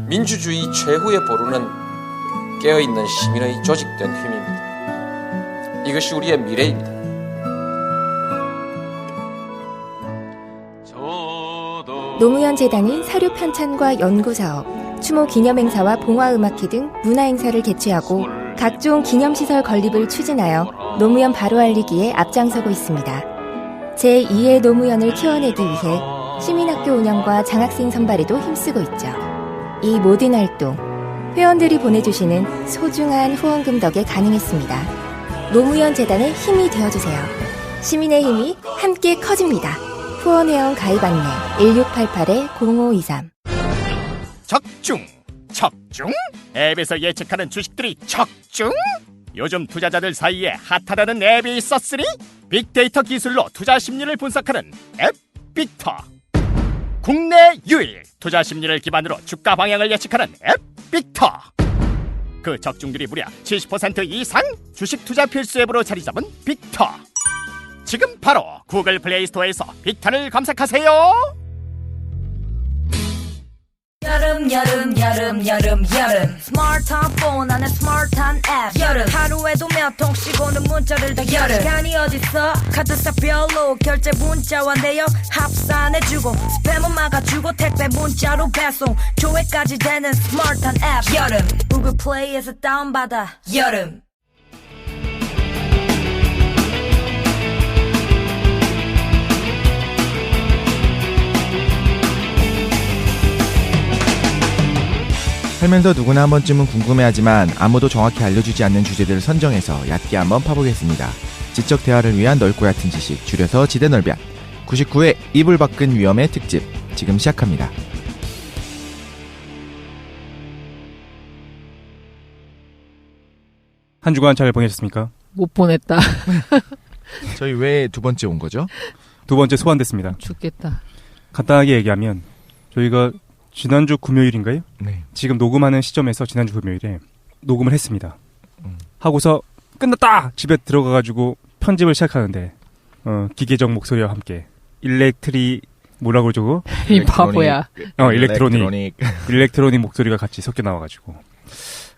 민주주의 최후의 보루는 깨어있는 시민의 조직된 힘입니다. 이것이 우리의 미래입니다. 노무현 재단은 사료 편찬과 연구 사업, 추모 기념행사와 봉화음악회 등 문화행사를 개최하고 각종 기념시설 건립을 추진하여 노무현 바로 알리기에 앞장서고 있습니다. 제2의 노무현을 키워내기 위해 시민학교 운영과 장학생 선발에도 힘쓰고 있죠. 이 모든 활동, 회원들이 보내주시는 소중한 후원금 덕에 가능했습니다. 노무현 재단의 힘이 되어주세요. 시민의 힘이 함께 커집니다. 후원회원 가입 안내 1688-0523. 적중! 앱에서 예측하는 주식들이 적중! 요즘 투자자들 사이에 핫하다는 앱이 있었으니 빅데이터 기술로 투자 심리를 분석하는 앱빅터. 국내 유일 투자 심리를 기반으로 주가 방향을 예측하는 앱빅터. 그 적중률이 무려 70% 이상 주식 투자 필수 앱으로 자리 잡은 빅터. 지금 바로 구글 플레이 스토어에서 빅터를 검색하세요. 여름 스마트한 폰 안에 스마트한 앱 여름 하루에도 몇 통씩 오는 문자를 다 여름 시간이 어딨어 카드사 별로 결제 문자와 내역 합산해주고 스팸은 막아주고 택배 문자로 배송 조회까지 되는 스마트한 앱 여름 구글 플레이에서 다운받아 여름. 살면서 누구나 한 번쯤은 궁금해하지만 아무도 정확히 알려주지 않는 주제들을 선정해서 얕게 한번 파보겠습니다. 지적 대화를 위한 넓고 얕은 지식, 줄여서 지대넓이야. 99회 이불 밖은 위험의 특집, 지금 시작합니다. 한 주간 잘 보내셨습니까? 못 보냈다. 저희 왜 두 번째 온 거죠? 두 번째 소환됐습니다. 죽겠다. 간단하게 얘기하면 저희가 지난주 금요일인가요? 네. 지금 녹음하는 시점에서 지난주 금요일에 녹음을 했습니다. 하고서 끝났다! 집에 들어가가지고 편집을 시작하는데 기계적 목소리와 함께 뭐라고 그러죠? 이 바보야. 일렉트로닉 목소리가 같이 섞여 나와가지고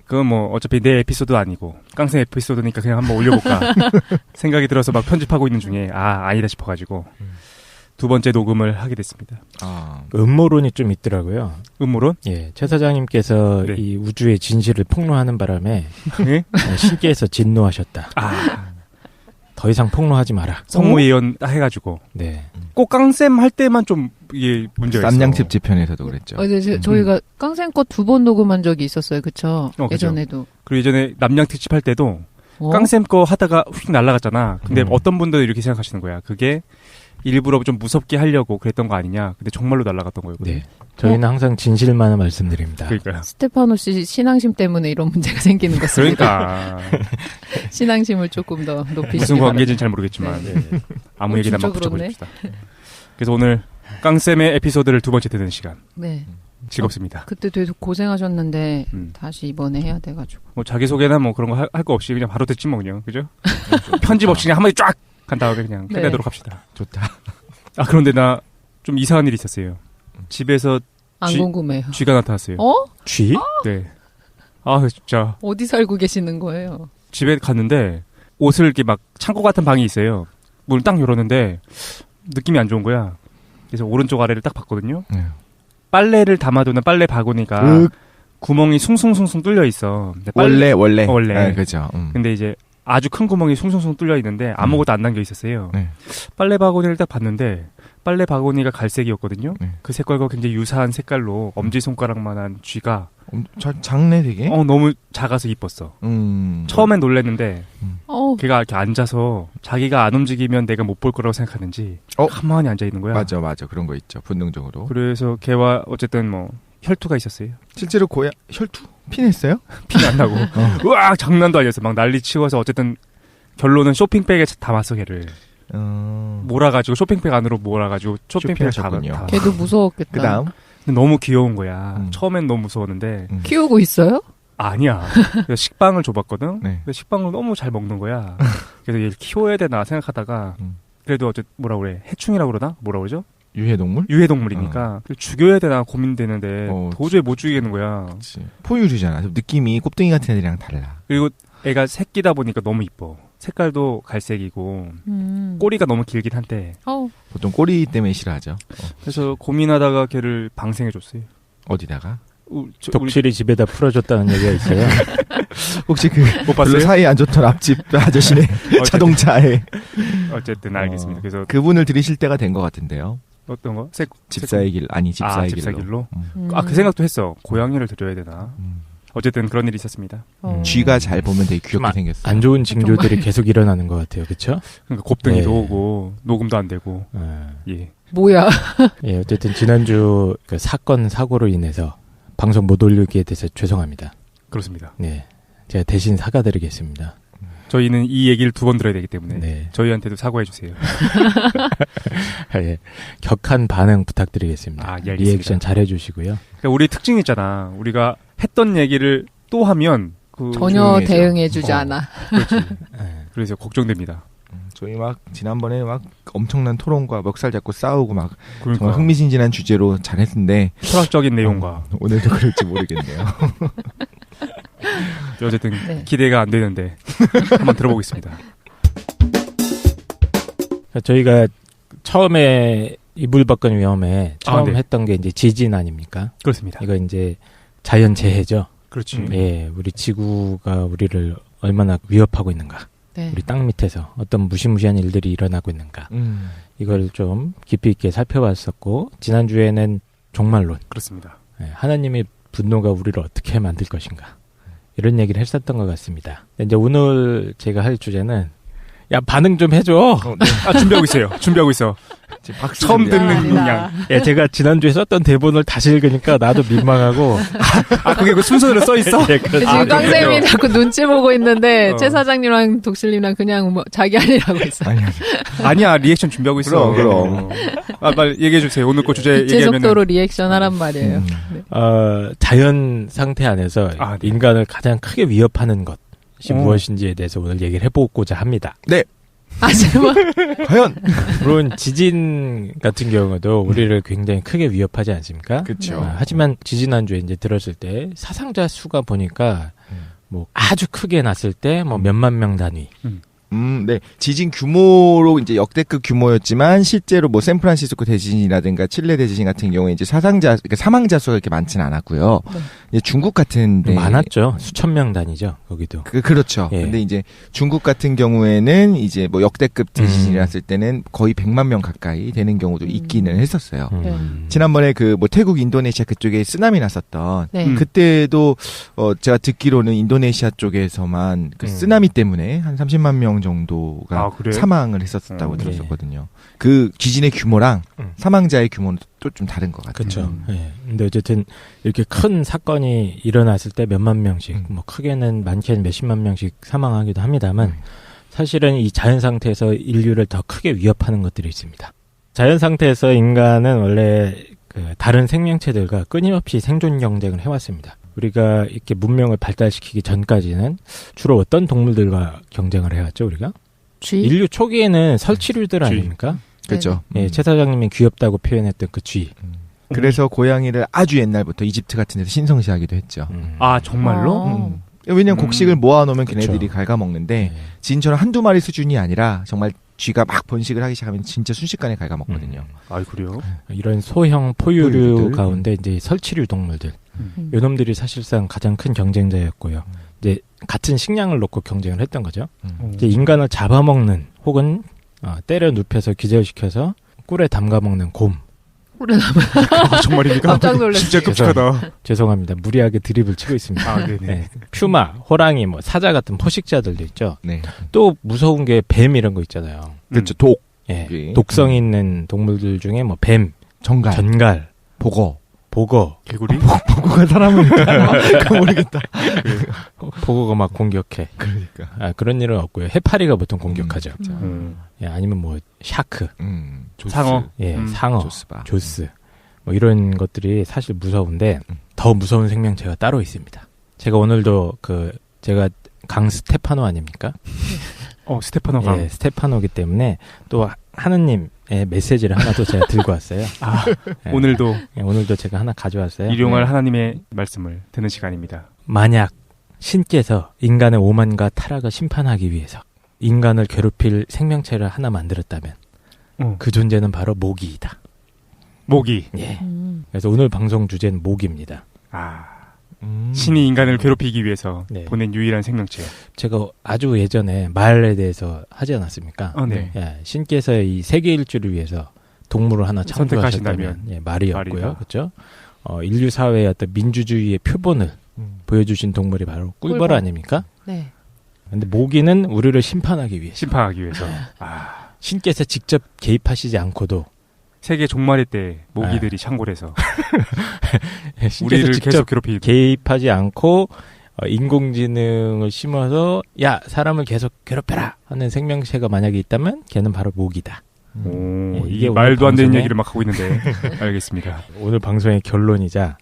그건 뭐 어차피 내 에피소드 아니고 깡생 에피소드니까 그냥 한번 올려볼까 생각이 들어서 막 편집하고 있는 중에 아니다 싶어가지고 두 번째 녹음을 하게 됐습니다. 음모론이 좀 있더라고요. 음모론? 예, 최 사장님께서 네. 이 우주의 진실을 폭로하는 바람에 네? 신께서 진노하셨다. 더 이상 폭로하지 마라. 성모 예언 해가지고. 네. 꼭 깡쌤 할 때만 좀 이게 문제가 있어. 쌈양집 편에서도 그랬죠. 저희가 깡생 거 2번 녹음한 적이 있었어요. 그쵸? 그쵸. 예전에도. 그리고 예전에 남양 특집 할 때도 깡쌤 거 하다가 휙 날아갔잖아. 근데 어떤 분들은 이렇게 생각하시는 거야. 그게 일부러 좀 무섭게 하려고 그랬던 거 아니냐. 근데 정말로 날아갔던 거였거든요. 네. 저희는 항상 진실만을 말씀드립니다. 그러니까요. 스테파노 씨 신앙심 때문에 이런 문제가 생기는 것입니다. 그러니까. 신앙심을 조금 더 높이시기 무슨 바랍니다. 관계인지는 잘 모르겠지만 아무 얘기나 막 진짜 붙여버립시다. 그래서 오늘 깡쌤의 에피소드를 두 번째 듣는 시간. 네. 즐겁습니다. 그때 되게 고생하셨는데 다시 이번에 해야 돼가지고. 뭐 자기소개나 뭐 그런 거 할 거 없이 그냥 바로 듣지 뭐 그냥. 그죠? 편집 없이 그냥 한마디 쫙! 간 다음에 그냥 끝내도록 합시다. 좋다. 그런데 나 좀 이상한 일이 있었어요. 집에서 안 궁금해요. 쥐가 나타났어요. 쥐? 네. 진짜. 어디 살고 계시는 거예요? 집에 갔는데 옷을 이렇게 막 창고 같은 방이 있어요. 문을 딱 열었는데 느낌이 안 좋은 거야. 그래서 오른쪽 아래를 딱 봤거든요. 네. 빨래를 담아두는 빨래 바구니가 구멍이 숭숭숭숭 뚫려 있어. 원래. 네, 그죠. 근데 이제 아주 큰 구멍이 숭숭숭 뚫려 있는데 아무것도 안 담겨 있었어요. 네. 빨래 바구니를 딱 봤는데 빨래 바구니가 갈색이었거든요. 네. 그 색깔과 굉장히 유사한 색깔로 엄지손가락만한 쥐가 작네 되게. 너무 작아서 이뻤어. 처음엔 놀랐는데 걔가 이렇게 앉아서 자기가 안 움직이면 내가 못 볼 거라고 생각하는지 가만히 앉아 있는 거야. 맞아 그런 거 있죠. 본능적으로. 그래서 걔와 어쨌든 뭐 혈투가 있었어요. 실제로 혈투? 피냈어요? 피는 안 나고. 으악 장난도 아니었어. 막 난리 치고서 어쨌든 결론은 쇼핑백에 담았어 걔를. 몰아가지고 쇼핑백 안으로 몰아가지고 쇼핑백을 쇼핑하셨군요. 걔도 무서웠겠다. 그다음 너무 귀여운 거야. 처음엔 너무 무서웠는데 키우고 있어요? 아니야. 그래서 식빵을 줘봤거든. 네. 근데 식빵을 너무 잘 먹는 거야. 그래서 얘를 키워야 되나 생각하다가 그래도 어쨌든 뭐라 그래 해충이라고 그러나 뭐라 그러죠? 유해동물? 유해동물이니까 죽여야 되나 고민되는데 도저히 못 죽이겠는 거야. 그치. 포유류잖아. 느낌이 곱등이 같은 애들이랑 달라. 그리고 애가 새끼다 보니까 너무 이뻐. 색깔도 갈색이고 꼬리가 너무 길긴 한데 보통 꼬리 때문에 싫어하죠. 그래서 고민하다가 걔를 방생해줬어요. 어디다가? 독실이 집에다 풀어줬다는 얘기가 있어요. 혹시 그 못 봤어요? 별로 사이 안 좋던 앞집 아저씨네 자동차에 어쨌든 알겠습니다. 그래서 그분을 들이실 때가 된 것 같은데요. 어떤 거? 집사의 길 아니 집사의 길로. 집사길로. 그 생각도 했어. 고양이를 드려야 되나. 어쨌든 그런 일이 있었습니다. 쥐가 잘 보면 되게 귀엽게 생겼어. 안 좋은 징조들이 계속 일어나는 것 같아요. 그렇죠? 그러니까 곱등이도 오고 녹음도 안 되고. 예. 뭐야? 예, 어쨌든 지난주 그 사건 사고로 인해서 방송 못 올리게 돼서 죄송합니다. 그렇습니다. 네, 제가 대신 사과드리겠습니다. 저희는 이 얘기를 2번 들어야 되기 때문에 저희한테도 사과해 주세요. 예, 격한 반응 부탁드리겠습니다. 예, 리액션 잘해 주시고요. 그러니까 우리 특징 있잖아. 우리가 했던 얘기를 또 하면 전혀 대응해주지 않아. 그렇지. 그래서 걱정됩니다. 저희 막 지난번에 막 엄청난 토론과 멱살 잡고 싸우고 막 정말 흥미진진한 주제로 잘했는데 철학적인 내용과 오늘도 그럴지 모르겠네요. 어쨌든 기대가 안 되는데 한번 들어보겠습니다. 저희가 처음에 이불박근 위험에 처음 했던 게 이제 지진 아닙니까? 그렇습니다. 이거 이제 자연 재해죠. 그렇지. 예, 우리 지구가 우리를 얼마나 위협하고 있는가. 우리 땅 밑에서 어떤 무시무시한 일들이 일어나고 있는가. 이걸 좀 깊이 있게 살펴봤었고 지난주에는 종말론. 그렇습니다. 예, 하나님의 분노가 우리를 어떻게 만들 것인가. 이런 얘기를 했었던 것 같습니다. 이제 오늘 제가 할 주제는 야 반응 좀 해줘. 준비하고 있어요. 준비하고 있어. 처음 듣는 양. 예, 제가 지난주에 썼던 대본을 다시 읽으니까 나도 민망하고. 그게 그 순서대로 써 있어? 예, 그렇죠. 지금 깡쌤이 자꾸 눈치 보고 있는데 최 사장님이랑 독실님이랑 그냥 뭐 자기 할 일 하고 있어. 아니야 리액션 준비하고 있어. 그럼. 빨리 얘기해 주세요. 오늘 거 주제 제 얘기하면. 속도로 리액션 하란 말이에요. 자연 상태 안에서 인간을 가장 크게 위협하는 것이 무엇인지에 대해서 오늘 얘기를 해보고자 합니다. 네. 제발. 과연 물론 지진 같은 경우도 우리를 굉장히 크게 위협하지 않습니까? 그렇죠. 하지만 지지난주에 이제 들었을 때 사상자 수가 보니까 뭐 아주 크게 났을 때 뭐 몇만 명 단위. 네. 지진 규모로 이제 역대급 규모였지만 실제로 뭐 샌프란시스코 대지진이라든가 칠레 대지진 같은 경우에 이제 그러니까 사망자 수가 그렇게 많지는 않았고요. 이제 중국 같은데 많았죠. 수천 명 단위죠. 거기도. 그렇죠. 예. 근데 이제 중국 같은 경우에는 이제 뭐 역대급 대지진이 났을 때는 거의 100만 명 가까이 되는 경우도 있기는 했었어요. 지난번에 그 뭐 태국, 인도네시아 그쪽에 쓰나미 났었던 그때도 제가 듣기로는 인도네시아 쪽에서만 그 쓰나미 때문에 한 30만 명 정도가 사망을 했었다고 들었었거든요. 그 지진의 규모랑 사망자의 규모는 또 좀 다른 것 같아요. 그렇죠. 예. 근데 어쨌든 이렇게 큰 사건이 일어났을 때 몇만 명씩, 뭐 크게는 많게는 몇십만 명씩 사망하기도 합니다만 사실은 이 자연 상태에서 인류를 더 크게 위협하는 것들이 있습니다. 자연 상태에서 인간은 원래 그 다른 생명체들과 끊임없이 생존 경쟁을 해왔습니다. 우리가 이렇게 문명을 발달시키기 전까지는 주로 어떤 동물들과 경쟁을 해왔죠, 우리가? 쥐? 인류 초기에는 설치류들 아닙니까? 그렇죠. 예, 최 사장님이 귀엽다고 표현했던 그 쥐. 그래서 고양이를 아주 옛날부터 이집트 같은 데서 신성시하기도 했죠. 정말로? 왜냐면 곡식을 모아놓으면 걔네들이 갉아먹는데 진처럼 한두 마리 수준이 아니라 정말 쥐가 막 번식을 하기 시작하면 진짜 순식간에 갉아먹거든요. 그래요? 이런 소형 포유류 가운데 이제 설치류 동물들. 요놈들이 사실상 가장 큰 경쟁자였고요. 이제 같은 식량을 놓고 경쟁을 했던 거죠. 이제 인간을 잡아먹는 혹은 때려 눕혀서 기절시켜서 꿀에 담가먹는 곰. 꿀에 담아. 정말입니까? 깜짝 놀랐어요. 진짜 끔찍하다. 죄송합니다. 무리하게 드립을 치고 있습니다. 네. 퓨마, 호랑이, 뭐 사자 같은 포식자들도 있죠. 네. 또 무서운 게 뱀 이런 거 있잖아요. 그렇죠. 독. 예. 독성 있는 동물들 중에 뭐 뱀, 전갈, 보거, 개구리? 보고가 사람을 모르겠다. 보고가 막 공격해. 그러니까. 그런 일은 없고요. 해파리가 보통 공격하죠. 예, 아니면 뭐 샤크, 상어, 상어, 조스, 뭐 이런 것들이 사실 무서운데 더 무서운 생명체가 따로 있습니다. 제가 오늘도 제가 강 스테파노 아닙니까? 스테파노 강. 예, 스테파노기 때문에 또 하느님 메시지를 하나 또 제가 들고 왔어요. 네. 오늘도 오늘도 제가 하나 가져왔어요. 일용할 하나님의 말씀을 듣는 시간입니다. 만약 신께서 인간의 오만과 타락을 심판하기 위해서 인간을 괴롭힐 생명체를 하나 만들었다면 그 존재는 바로 모기이다. 모기. 예. 그래서 오늘 방송 주제는 모기입니다. 신이 인간을 괴롭히기 위해서 네. 보낸 유일한 생명체. 제가 아주 예전에 말에 대해서 하지 않았습니까? 네. 예, 신께서 이 세계 일주를 위해서 동물을 하나 창조하셨다면 선택하신다면 말이었고요. 그렇죠? 인류 사회의 어떤 민주주의의 표본을 보여주신 동물이 바로 꿀벌 아닙니까? 네. 근데 모기는 우리를 심판하기 위해서. 신께서 직접 개입하시지 않고도 세계 종말의 때 모기들이 창궐해서 우리를 직접 계속 괴롭히고 개입하지 않고 인공지능을 심어서 야 사람을 계속 괴롭혀라 하는 생명체가 만약에 있다면 걔는 바로 모기다. 이게 말도 안 되는 얘기를 막 하고 있는데 알겠습니다. 오늘 방송의 결론이자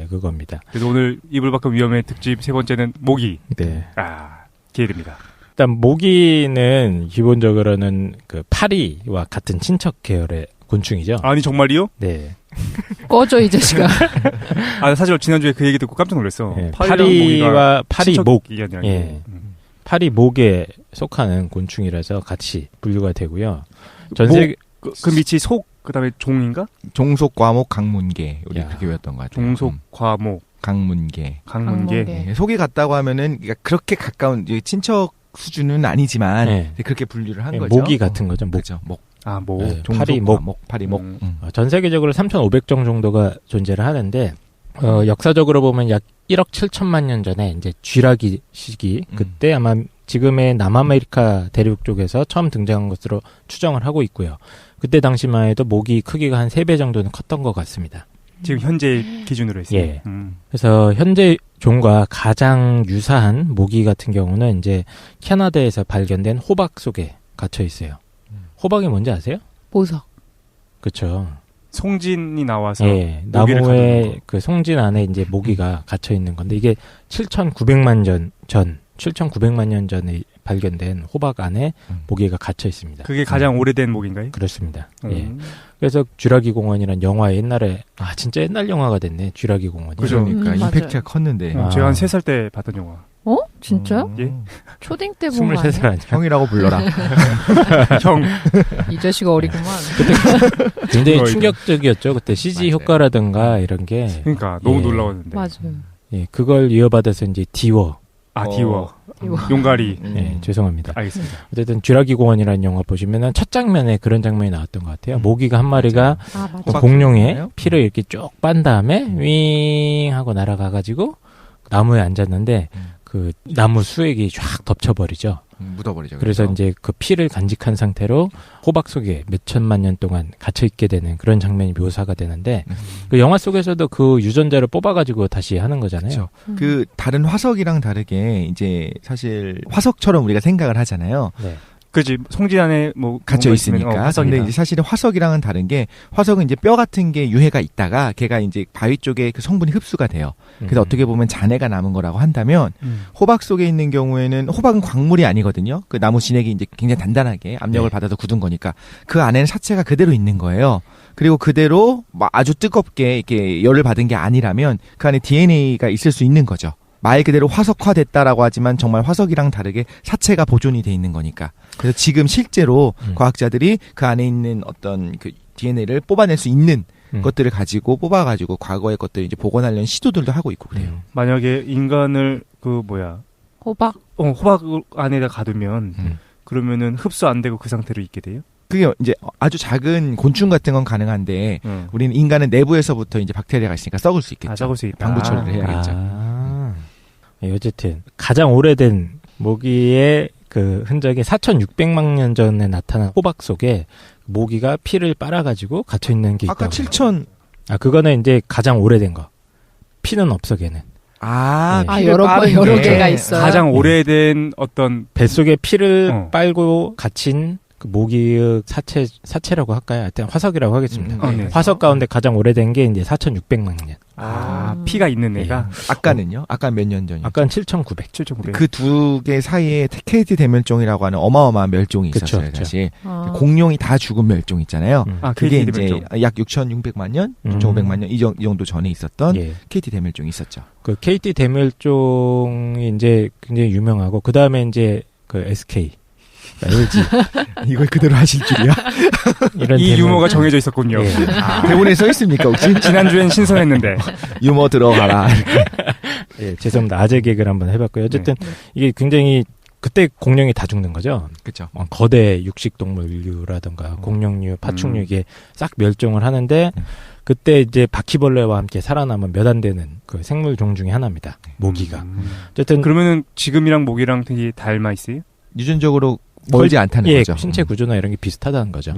그겁니다. 그래서 오늘 이불 밖은 위험해 특집 세 번째는 모기. 네. 기회됩니다. 일단 모기는 기본적으로는 그 파리와 같은 친척 계열의 곤충이죠. 아니 정말이요? 네. 꺼져 이 자식아. 사실 지난주에 그 얘기 듣고 깜짝 놀랐어. 네, 파리와 파리목. 예. 파리목에 속하는 곤충이라서 같이 분류가 되고요. 전세 그 밑이 속 그다음에 종인가? 종속 과목 강문계 우리 그렇게 외웠던 것 같아요. 종속 과목 강문계. 강문계. 속이 같다고 하면은 그러니까 그렇게 가까운 친척 수준은 아니지만 그렇게 분류를 한 거죠. 모기 같은 거죠. 목. 그렇죠. 목. 목. 네, 파리목. 파리목. 전 세계적으로 3,500종 정도가 존재를 하는데 역사적으로 보면 약 1억 7천만 년 전에 이제 쥐라기 시기 그때 아마 지금의 남아메리카 대륙 쪽에서 처음 등장한 것으로 추정을 하고 있고요. 그때 당시만 해도 모기 크기가 한 3배 정도는 컸던 것 같습니다. 지금 현재 기준으로 했어요. 예. 그래서 현재 종과 가장 유사한 모기 같은 경우는 이제 캐나다에서 발견된 호박 속에 갇혀 있어요. 호박이 뭔지 아세요? 보석. 그렇죠. 송진이 나와서 나무의 그 송진 안에 이제 모기가 갇혀 있는 건데 이게 7,900만 년 전에 발견된 호박 안에 모기가 갇혀 있습니다. 그게 가장 오래된 모기인가요? 그렇습니다. 예. 그래서 쥐라기 공원이란 영화 옛날에 진짜 옛날 영화가 됐네. 쥐라기 공원이. 그러니까 임팩트가 컸는데. 제가 한 3살 때 봤던 영화. 진짜요? 예. 초딩 때 본 거 23살 아니야? 형이라고 불러라. 형. 이 자식아 어리구만. 그때 굉장히 충격적이었죠. 그때 CG 효과라든가 이런 게. 그러니까 너무 놀라웠는데. 맞아요. 예, 그걸 이어받아서 이제 디워. 디워. 용가리. 네, 죄송합니다. 알겠습니다. 어쨌든 쥐라기 공원이라는 영화 보시면은 첫 장면에 그런 장면이 나왔던 것 같아요. 모기가 한 마리가 공룡에 피를 이렇게 쭉 빤 다음에 윙 하고 날아가가지고 나무에 앉았는데 그 나무 수액이 쫙 덮쳐버리죠. 묻어버리죠. 그래서 이제 그 피를 간직한 상태로 호박 속에 몇 천만 년 동안 갇혀 있게 되는 그런 장면이 묘사가 되는데 그 영화 속에서도 그 유전자를 뽑아가지고 다시 하는 거잖아요. 그렇죠. 그 다른 화석이랑 다르게 이제 사실 화석처럼 우리가 생각을 하잖아요. 네. 그지 송진 안에 뭐 갇혀 있으니까. 근데 이제 사실은 화석이랑은 다른 게 화석은 이제 뼈 같은 게 유해가 있다가 걔가 이제 바위 쪽에 그 성분이 흡수가 돼요. 그래서 어떻게 보면 잔해가 남은 거라고 한다면 호박 속에 있는 경우에는 호박은 광물이 아니거든요. 그 나무 진액이 이제 굉장히 단단하게 압력을 받아서 굳은 거니까 그 안에는 사체가 그대로 있는 거예요. 그리고 그대로 아주 뜨겁게 이렇게 열을 받은 게 아니라면 그 안에 DNA가 있을 수 있는 거죠. 말 그대로 화석화됐다라고 하지만 정말 화석이랑 다르게 사체가 보존이 돼 있는 거니까. 그래서 지금 실제로 과학자들이 그 안에 있는 어떤 그 DNA를 뽑아낼 수 있는 것들을 가지고 뽑아가지고 과거의 것들을 이제 복원하려는 시도들도 하고 있고 그래요. 만약에 인간을 호박 안에다 가두면 그러면은 흡수 안 되고 그 상태로 있게 돼요? 그게 이제 아주 작은 곤충 같은 건 가능한데 우리는 인간은 내부에서부터 이제 박테리아가 있으니까 썩을 수 있겠죠. 썩을 수 있다. 방부 처리를 해야겠죠. 어쨌든 가장 오래된 모기의 그 흔적이 4,600만 년 전에 나타난 호박 속에 모기가 피를 빨아가지고 갇혀 있는 게 있다. 아까 7,000. 그거는 이제 가장 오래된 거. 피는 없어 걔는. 여러 개가 있어요. 가장 오래된 어떤 뱃속에 피를 빨고 갇힌 그 모기의 사체라고 할까요? 하여튼 화석이라고 하겠습니다. 네. 화석 가운데 가장 오래된 게 이제 4,600만 년. 피가 있는 애가 아까는요? 아까 몇 년 전이요? 아까는 7,900. 7,900. 그 두 개 사이에 KT 대멸종이라고 하는 어마어마한 멸종이 그쵸, 있었어요. 그쵸. 사실 아. 공룡이 다 죽은 멸종 있잖아요. 그게 KT 이제 대멸종. 약 6,600만 년, 6,500만 년 이 정도 전에 있었던 예. KT 대멸종이 있었죠. 그 KT 대멸종이 이제 굉장히 유명하고 그 다음에 이제 그 SK, LG 이걸 그대로 하실 줄이야? 이런 이 대멸- 유머가 정해져 있었군요. 예. 대본에 써 있습니까 혹시? 지난주엔 신선했는데. 유머 들어가라. 예, 죄송합니다. 아재 개그를 한번 해봤고요. 어쨌든 이게 굉장히 그때 공룡이 다 죽는 거죠. 그렇죠. 거대 육식동물류라든가 공룡류, 파충류 이게 싹 멸종을 하는데 그때 이제 바퀴벌레와 함께 살아남은 몇 안 되는 그 생물 종 중에 하나입니다. 모기가. 어쨌든 그러면은 지금이랑 모기랑 되게 닮아 있어요? 유전적으로 멀지 않다는 예, 거죠. 신체 구조나 이런 게 비슷하다는 거죠.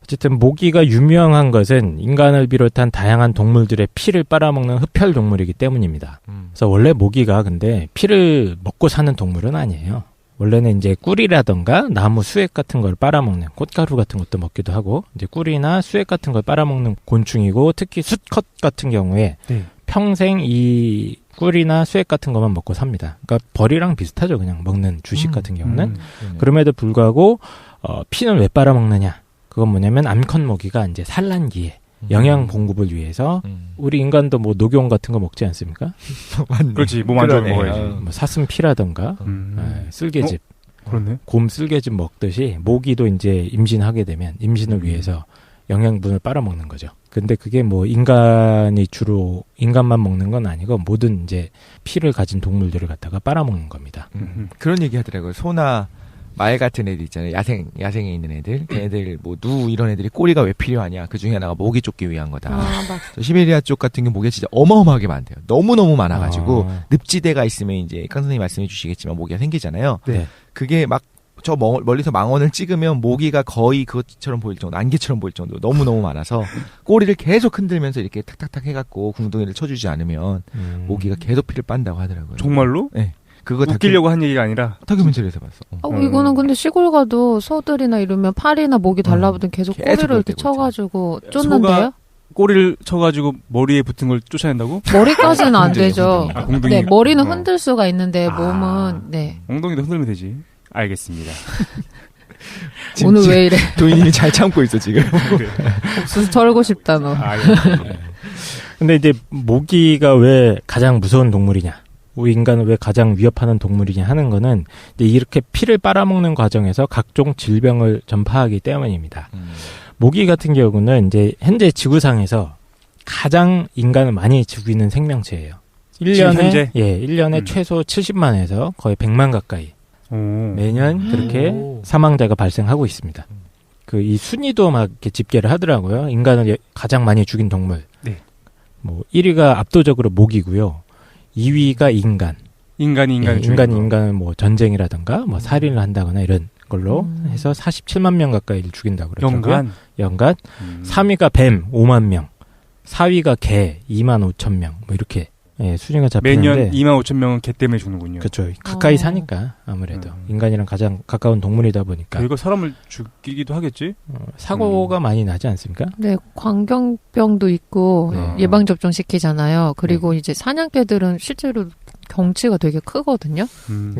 어쨌든 모기가 유명한 것은 인간을 비롯한 다양한 동물들의 피를 빨아먹는 흡혈 동물이기 때문입니다. 그래서 원래 모기가 근데 피를 먹고 사는 동물은 아니에요. 원래는 이제 꿀이라던가 나무 수액 같은 걸 빨아먹는 꽃가루 같은 것도 먹기도 하고 이제 꿀이나 수액 같은 걸 빨아먹는 곤충이고 특히 수컷 같은 경우에 네. 평생 이 꿀이나 수액 같은 것만 먹고 삽니다. 그러니까 벌이랑 비슷하죠. 그냥 먹는 주식 같은 경우는. 그럼에도 불구하고 피는 왜 빨아먹느냐? 그건 뭐냐면 암컷 모기가 이제 산란기에 영양 공급을 위해서 우리 인간도 뭐 녹용 같은 거 먹지 않습니까? 그렇지. 몸 안 좋은 거 그러네. 먹어야지. 뭐 사슴피라던가 쓸개즙, 그렇네. 곰 쓸개즙 먹듯이 모기도 이제 임신하게 되면 임신을 위해서 영양분을 빨아먹는 거죠. 근데 그게 뭐 인간이 주로 인간만 먹는 건 아니고 모든 이제 피를 가진 동물들을 갖다가 빨아먹는 겁니다. 그런 얘기 하더라고요. 소나 말 같은 애들 있잖아요. 야생에 있는 애들. 걔네들 뭐 누 이런 애들이 꼬리가 왜 필요하냐. 그 중에 하나가 모기 쫓기 위한 거다. 맞아. 시베리아 쪽 같은 경우 모기가 진짜 어마어마하게 많대요. 너무너무 많아가지고 늪지대가 있으면 이제 강 선생님 말씀해 주시겠지만 모기가 생기잖아요. 네. 그게 막 저 멀리서 망원을 찍으면 모기가 거의 그것처럼 보일 정도, 안개처럼 보일 정도 너무너무 많아서 꼬리를 계속 흔들면서 이렇게 탁탁탁 해갖고 궁둥이를 쳐주지 않으면 모기가 계속 피를 빤다고 하더라고요. 정말로? 네. 그거 웃기려고 한 얘기가 아니라 다큐멘터리에서 봤어. 이거는 근데 시골 가도 소들이나 이러면 팔이나 목이 달라붙으면 계속 계속 꼬리를 이렇게 그럴 때가 쳐가지고 쫓는데요? 꼬리를 쳐가지고 머리에 붙은 걸 쫓아낸다고? 머리까지는 안 궁둥이, 되죠. 아, 공둥이. 네, 머리는 흔들 수가 있는데 몸은 네. 엉덩이도 흔들면 되지. 알겠습니다. 오늘 왜 이래? 도인님이 잘 참고 있어 지금. 옥수수 털고 싶다 너. 근데 이제 모기가 왜 가장 무서운 동물이냐? 우리 인간을 왜 가장 위협하는 동물이냐 하는 거는 이제 이렇게 피를 빨아먹는 과정에서 각종 질병을 전파하기 때문입니다. 모기 같은 경우는 이제 현재 지구상에서 가장 인간을 많이 죽이는 생명체예요. 1년에 현재? 1년에 최소 70만에서 거의 100만 가까이 매년 그렇게 사망자가 발생하고 있습니다. 그 이 순위도 막 이렇게 집계를 하더라고요. 인간을 가장 많이 죽인 동물. 네. 뭐 1위가 압도적으로 모기고요. 2위가 인간. 인간은 뭐 전쟁이라든가 뭐 살인을 한다거나 이런 걸로 해서 47만 명 가까이를 죽인다고 그러더라고요. 연간. 3위가 뱀 5만 명. 4위가 개 2만 5천 명. 뭐 이렇게 순위가 잡히는데 매년 2만 5천 명은 개 때문에 죽는군요. 그렇죠. 가까이 사니까 아무래도 인간이랑 가장 가까운 동물이다 보니까. 이거 사람을 죽이기도 하겠지? 사고가 많이 나지 않습니까? 네, 광견병도 있고 예방 접종 시키잖아요. 그리고 이제 사냥개들은 실제로 경치가 되게 크거든요.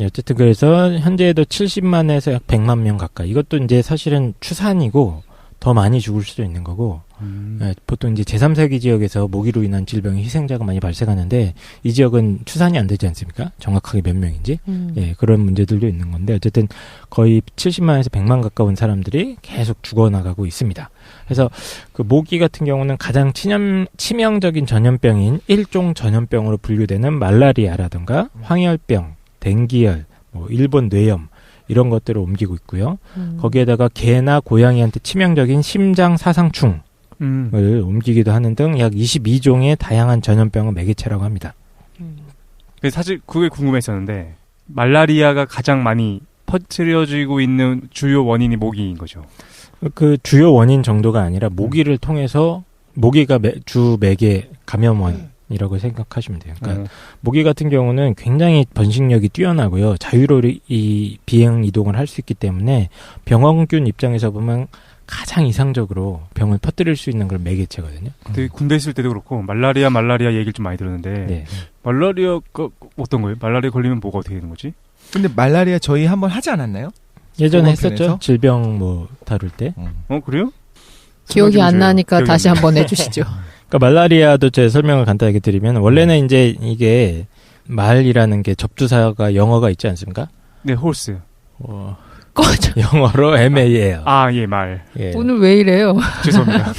어쨌든 그래서 현재에도 70만에서 약 100만 명 가까이. 이것도 이제 사실은 추산이고 더 많이 죽을 수도 있는 거고. 보통 이제 제3세기 지역에서 모기로 인한 질병의 희생자가 많이 발생하는데 이 지역은 추산이 안 되지 않습니까? 정확하게 몇 명인지. 그런 문제들도 있는 건데 어쨌든 거의 70만에서 100만 가까운 사람들이 계속 죽어나가고 있습니다. 그래서 그 모기 같은 경우는 가장 치명적인 전염병인 일종 전염병으로 분류되는 말라리아라든가 황열병, 댕기열, 뭐 일본 뇌염 이런 것들을 옮기고 있고요. 거기에다가 개나 고양이한테 치명적인 심장 사상충 을 옮기기도 하는 등 약 22종의 다양한 전염병을 매개체라고 합니다. 사실 그게 궁금했었는데 말라리아가 가장 많이 퍼뜨려지고 있는 주요 원인이 모기인 거죠. 그 주요 원인 정도가 아니라 모기를 통해서 모기가 주 매개 감염원 이라고 생각하시면 돼요. 그러니까 모기 같은 경우는 굉장히 번식력이 뛰어나고요. 자유로이 이 비행 이동을 할 수 있기 때문에 병원균 입장에서 보면 가장 이상적으로 병을 퍼뜨릴 수 있는 걸 매개체거든요. 근데 군대 있을 때도 그렇고 말라리아 얘기를 좀 많이 들었는데 네. 말라리아가 어떤 거예요? 말라리아 걸리면 뭐가 어떻게 되는 거지? 근데 말라리아 저희 한번 하지 않았나요? 예전에 보건편에서? 했었죠. 질병 뭐 다룰 때. 그래요? 기억이 안 설명 좀 나니까 해줘요. 다시 한번 해주시죠. 그러니까 말라리아도 제 설명을 간단하게 드리면 원래는 이제 이게 말이라는 게 접두사가 영어가 있지 않습니까? 네, 홀스. 꺼져. 영어로 MA예요. 아, 예, 말. 예. 오늘 왜 이래요? 죄송합니다.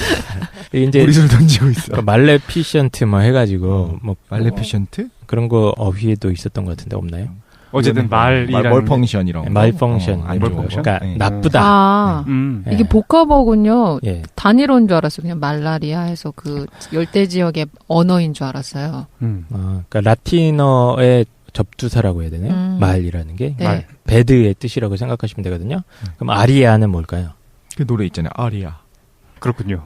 이제 머리를 던지고 있어. 그러니까 말레피션트 뭐 해가지고 뭐 말레피션트? 그런 거 어휘에도 있었던 것 같은데 없나요? 어쨌든 말이라는 말펑션 이런 거. 말펑션. 안 좋은 거. 그러니까 네. 나쁘다. 아, 예. 이게 복합어군요. 예. 단일어인 줄 알았어요. 그냥 말라리아 해서 그 열대 지역의 언어인 줄 알았어요. 그러니까 라틴어의 접두사라고 해야 되나요? 말이라는 게 네. 말. 배드의 뜻이라고 생각하시면 되거든요. 그럼 아리아는 뭘까요? 그 노래 있잖아요. 아리아. 그렇군요.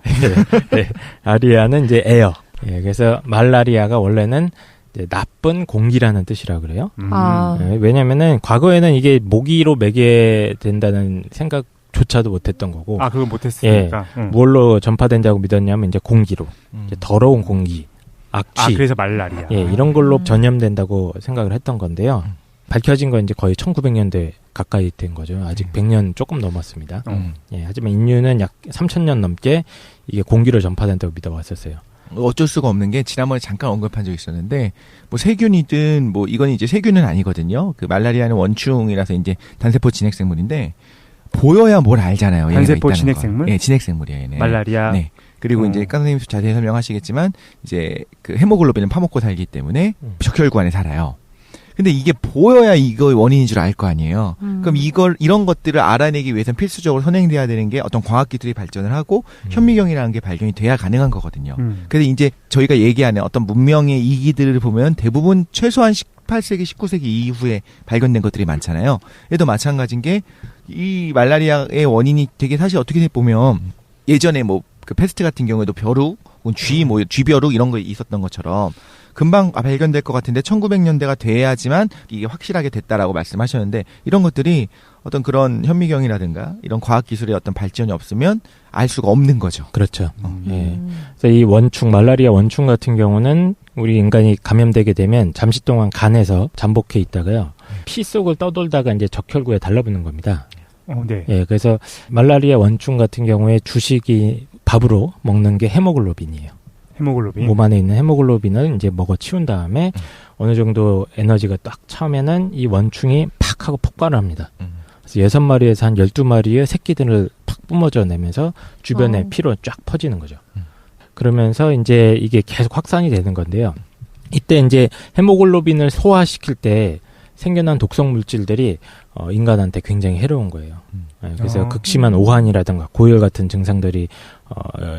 네. 아리아는 이제 에어. 예, 그래서 말라리아가 원래는 이제 나쁜 공기라는 뜻이라고 그래요. 아, 예, 왜냐면은 과거에는 이게 모기로 매개된다는 생각조차도 못했던 거고. 아, 그거 못했으니까. 뭘로 전파된다고 믿었냐면 이제 공기로. 이제 더러운 공기, 악취. 아, 그래서 말라리아. 예, 이런 걸로 전염된다고 생각을 했던 건데요. 밝혀진 건 이제 거의 1900년대 가까이 된 거죠. 아직 100년 조금 넘었습니다. 예, 하지만 인류는 약 3000년 넘게 이게 공기로 전파된다고 믿어왔었어요. 어쩔 수가 없는 게 지난번에 잠깐 언급한 적이 있었는데 뭐 세균이든 뭐 이건 이제 세균은 아니거든요. 그 말라리아는 원충이라서 이제 단세포 진핵생물인데 보여야 뭘 알잖아요. 얘네가 단세포 있다는 진핵생물? 거. 네, 진핵생물이에요. 얘네. 말라리아. 네. 그리고 이제 까 선생님 자세히 설명하시겠지만 이제 그 헤모글로빈을 파먹고 살기 때문에 적혈구 안에 살아요. 근데 이게 보여야 이거 원인인 줄 알 거 아니에요. 그럼 이런 것들을 알아내기 위해서는 필수적으로 선행돼야 되는 게 어떤 과학 기술이 발전을 하고 현미경이라는 게 발견이 돼야 가능한 거거든요. 그래서 이제 저희가 얘기하는 어떤 문명의 이기들을 보면 대부분 최소한 18세기, 19세기 이후에 발견된 것들이 많잖아요. 얘도 마찬가지인 게 이 말라리아의 원인이 되게 사실 어떻게 보면 예전에 뭐 그 패스트 같은 경우에도 벼룩, 쥐벼룩 이런 거 있었던 것처럼 금방 발견될 것 같은데 1900년대가 돼야지만 이게 확실하게 됐다라고 말씀하셨는데 이런 것들이 어떤 그런 현미경이라든가 이런 과학기술의 어떤 발전이 없으면 알 수가 없는 거죠. 그렇죠. 예. 그래서 이 원충, 말라리아 원충 같은 경우는 우리 인간이 감염되게 되면 잠시 동안 간에서 잠복해 있다가요. 피 속을 떠돌다가 이제 적혈구에 달라붙는 겁니다. 네. 예, 그래서 말라리아 원충 같은 경우에 주식이 밥으로 먹는 게 헤모글로빈이에요. 헤모글로빈. 몸 안에 있는 헤모글로빈을 이제 먹어 치운 다음에 어느 정도 에너지가 딱 차면은 이 원충이 팍 하고 폭발을 합니다. 그래서 6마리에서 한 12마리의 새끼들을 팍 뿜어져 내면서 주변에 피로 쫙 퍼지는 거죠. 그러면서 이제 이게 계속 확산이 되는 건데요. 이때 이제 헤모글로빈을 소화시킬 때 생겨난 독성 물질들이 인간한테 굉장히 해로운 거예요. 그래서 극심한 오한이라든가 고열 같은 증상들이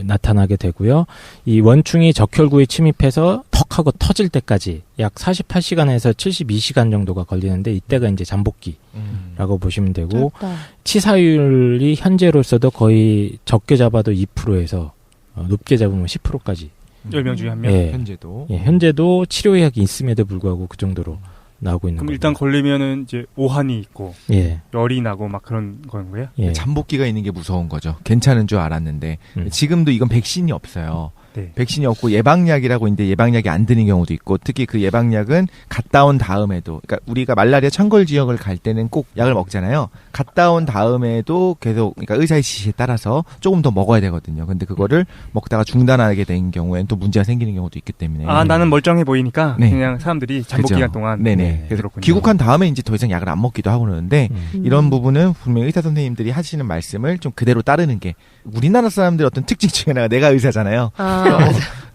나타나게 되고요. 이 원충이 적혈구에 침입해서 턱하고 터질 때까지 약 48시간에서 72시간 정도가 걸리는데 이때가 이제 잠복기라고 보시면 되고 치사율이 현재로서도 거의 적게 잡아도 2%에서 높게 잡으면 10%까지 10명 중에 1명? 예, 현재도. 예, 현재도 치료약이 있음에도 불구하고 그 정도로 나오고 있는 그럼 거예요. 일단 걸리면은 이제 오한이 있고 예. 열이 나고 막 그런 거예요? 예. 잠복기가 있는 게 무서운 거죠. 괜찮은 줄 알았는데 지금도 이건 백신이 없어요. 네. 백신이 없고 예방약이라고 있는데 예방약이 안 드는 경우도 있고 특히 그 예방약은 갔다 온 다음에도 그러니까 우리가 말라리아 창궐 지역을 갈 때는 꼭 약을 먹잖아요. 갔다 온 다음에도 계속 그러니까 의사의 지시에 따라서 조금 더 먹어야 되거든요. 근데 그거를 먹다가 중단하게 된 경우에는 또 문제가 생기는 경우도 있기 때문에 아, 나는 멀쩡해 보이니까 네. 그냥 사람들이 잠복 그죠. 기간 동안 네네. 그래서 그렇군요. 귀국한 다음에 이제 더 이상 약을 안 먹기도 하고 그러는데 이런 부분은 분명히 의사 선생님들이 하시는 말씀을 좀 그대로 따르는 게 우리나라 사람들의 어떤 특징 중에 하나가 내가 의사잖아요.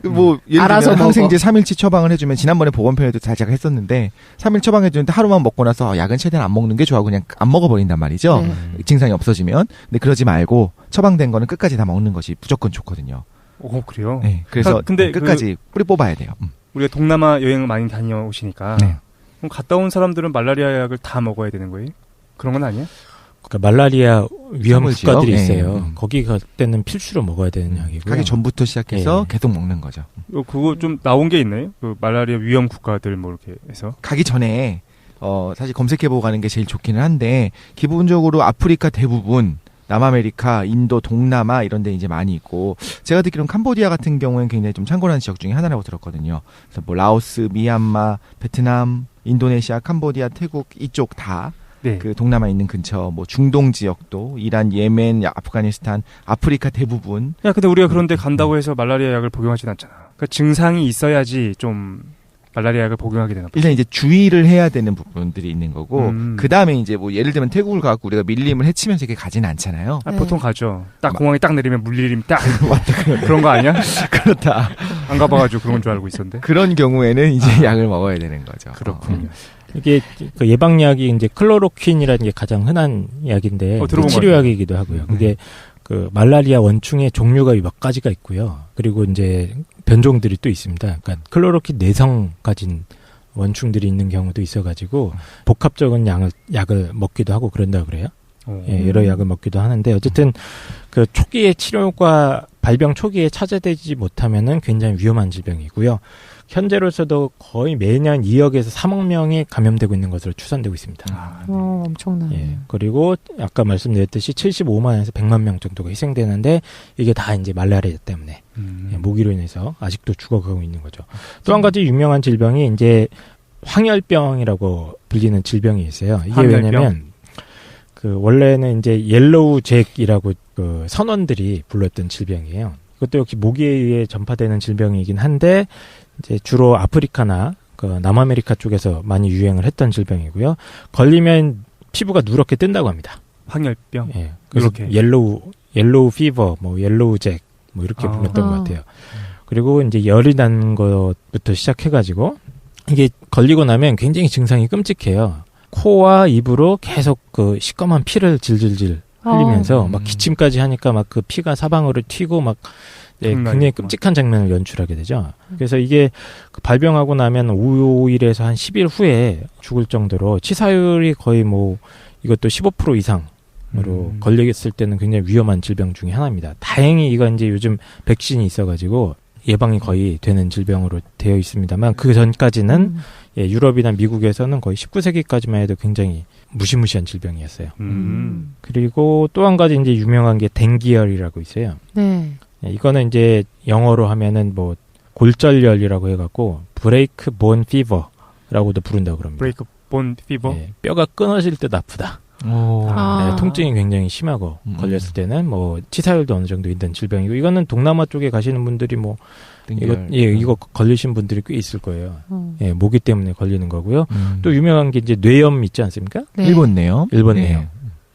뭐 예를 알아서 들면 항생제 먹어. 3일치 처방을 해주면 지난번에 보건편에도 살짝 했었는데 3일 처방해주는데 하루만 먹고 나서 약은 최대한 안 먹는 게 좋아 그냥 안 먹어버린단 말이죠. 증상이 없어지면. 근데 그러지 말고 처방된 거는 끝까지 다 먹는 것이 무조건 좋거든요. 오, 그래요? 네, 그래서 근데 끝까지 뿌리 뽑아야 돼요. 우리가 동남아 여행을 많이 다녀오시니까 네. 그럼 갔다 온 사람들은 말라리아 약을 다 먹어야 되는 거예요? 그런 건 아니야? 그러니까 말라리아 위험 사물 국가들이 지역? 있어요. 네. 거기 갈 때는 필수로 먹어야 되는 약이고요. 가기 전부터 시작해서 예. 계속 먹는 거죠. 그거 좀 나온 게 있나요? 그 말라리아 위험 국가들 뭐 이렇게 해서. 가기 전에 사실 검색해보고 가는 게 제일 좋기는 한데 기본적으로 아프리카 대부분 남아메리카, 인도, 동남아 이런 데 이제 많이 있고 제가 듣기로는 캄보디아 같은 경우에는 굉장히 좀 창궐한 지역 중에 하나라고 들었거든요. 그래서 뭐 라오스, 미얀마, 베트남, 인도네시아, 캄보디아, 태국 이쪽 다 네. 그 동남아 있는 근처 뭐 중동 지역도 이란, 예멘, 아프가니스탄, 아프리카 대부분 야, 근데 우리가 그런데 간다고 해서 말라리아 약을 복용하진 않잖아. 그러니까 증상이 있어야지 좀 말라리아 약을 복용하게 되나 봐. 일단 이제 주의를 해야 되는 부분들이 있는 거고 그 다 다음에 이제 뭐 예를 들면 태국을 가고 우리가 밀림을 해치면서 이렇게 가지는 않잖아요. 네. 보통 가죠. 딱 공항에 딱 내리면 물리림 딱 그런 거 아니야? 그렇다. 안 가봐가지고 그런 건 줄 알고 있었는데. 그런 경우에는 이제 약을 먹어야 되는 거죠. 그렇군요. 이게 그 예방약이 이제 클로로퀸이라는 게 가장 흔한 약인데 들어본 것 치료약이기도 하고요. 그게 그 말라리아 원충의 종류가 몇 가지가 있고요. 그리고 이제 변종들이 또 있습니다. 그러니까 클로로퀸 내성 가진 원충들이 있는 경우도 있어가지고 복합적인 약을 먹기도 하고 그런다 그래요. 예, 여러 약을 먹기도 하는데 어쨌든 그 초기에 치료가 발병 초기에 찾아내지 못하면은 굉장히 위험한 질병이고요. 현재로서도 거의 매년 2억에서 3억 명이 감염되고 있는 것으로 추산되고 있습니다. 엄청나네. 예, 그리고 아까 말씀드렸듯이 75만에서 100만 명 정도가 희생되는데 이게 다 이제 말라리아 때문에 예, 모기로 인해서 아직도 죽어가고 있는 거죠. 또 한 가지 유명한 질병이 이제 황열병이라고 불리는 질병이 있어요. 이게 황열병? 왜냐면 그 원래는 이제 옐로우 잭이라고 그 선원들이 불렀던 질병이에요. 이것도 역시 모기에 의해 전파되는 질병이긴 한데 이제 주로 아프리카나 그 남아메리카 쪽에서 많이 유행을 했던 질병이고요. 걸리면 피부가 누렇게 뜬다고 합니다. 황열병. 예. 그래서 이렇게. 옐로우 피버, 뭐 옐로우 잭, 뭐 이렇게 불렀던 것 같아요. 그리고 이제 열이 나는 것부터 시작해가지고 이게 걸리고 나면 굉장히 증상이 끔찍해요. 코와 입으로 계속 그 시꺼먼 피를 질질질 흘리면서 막 기침까지 하니까 막 그 피가 사방으로 튀고 막 네, 굉장히 끔찍한 장면을 연출하게 되죠. 그래서 이게 발병하고 나면 5일에서 한 10일 후에 죽을 정도로 치사율이 거의 뭐 이것도 15% 이상으로 걸렸을 때는 굉장히 위험한 질병 중에 하나입니다. 다행히 이거 이제 요즘 백신이 있어가지고 예방이 거의 되는 질병으로 되어 있습니다만 그 전까지는 예, 유럽이나 미국에서는 거의 19세기까지만 해도 굉장히 무시무시한 질병이었어요. 그리고 또 한 가지 이제 유명한 게 댕기열이라고 있어요. 네. 예, 이거는 이제 영어로 하면은 뭐 골절열이라고 해갖고 브레이크 본 피버라고도 부른다고 그럽니다. 브레이크 본 피버. 예, 뼈가 끊어질 듯 아프다. 네, 통증이 굉장히 심하고 걸렸을 때는 뭐 치사율도 어느 정도 있는 질병이고 이거는 동남아 쪽에 가시는 분들이 뭐 이거 걸리신 분들이 꽤 있을 거예요. 예, 모기 때문에 걸리는 거고요. 또 유명한 게 이제 뇌염 있지 않습니까? 네. 일본 뇌염. 뇌염.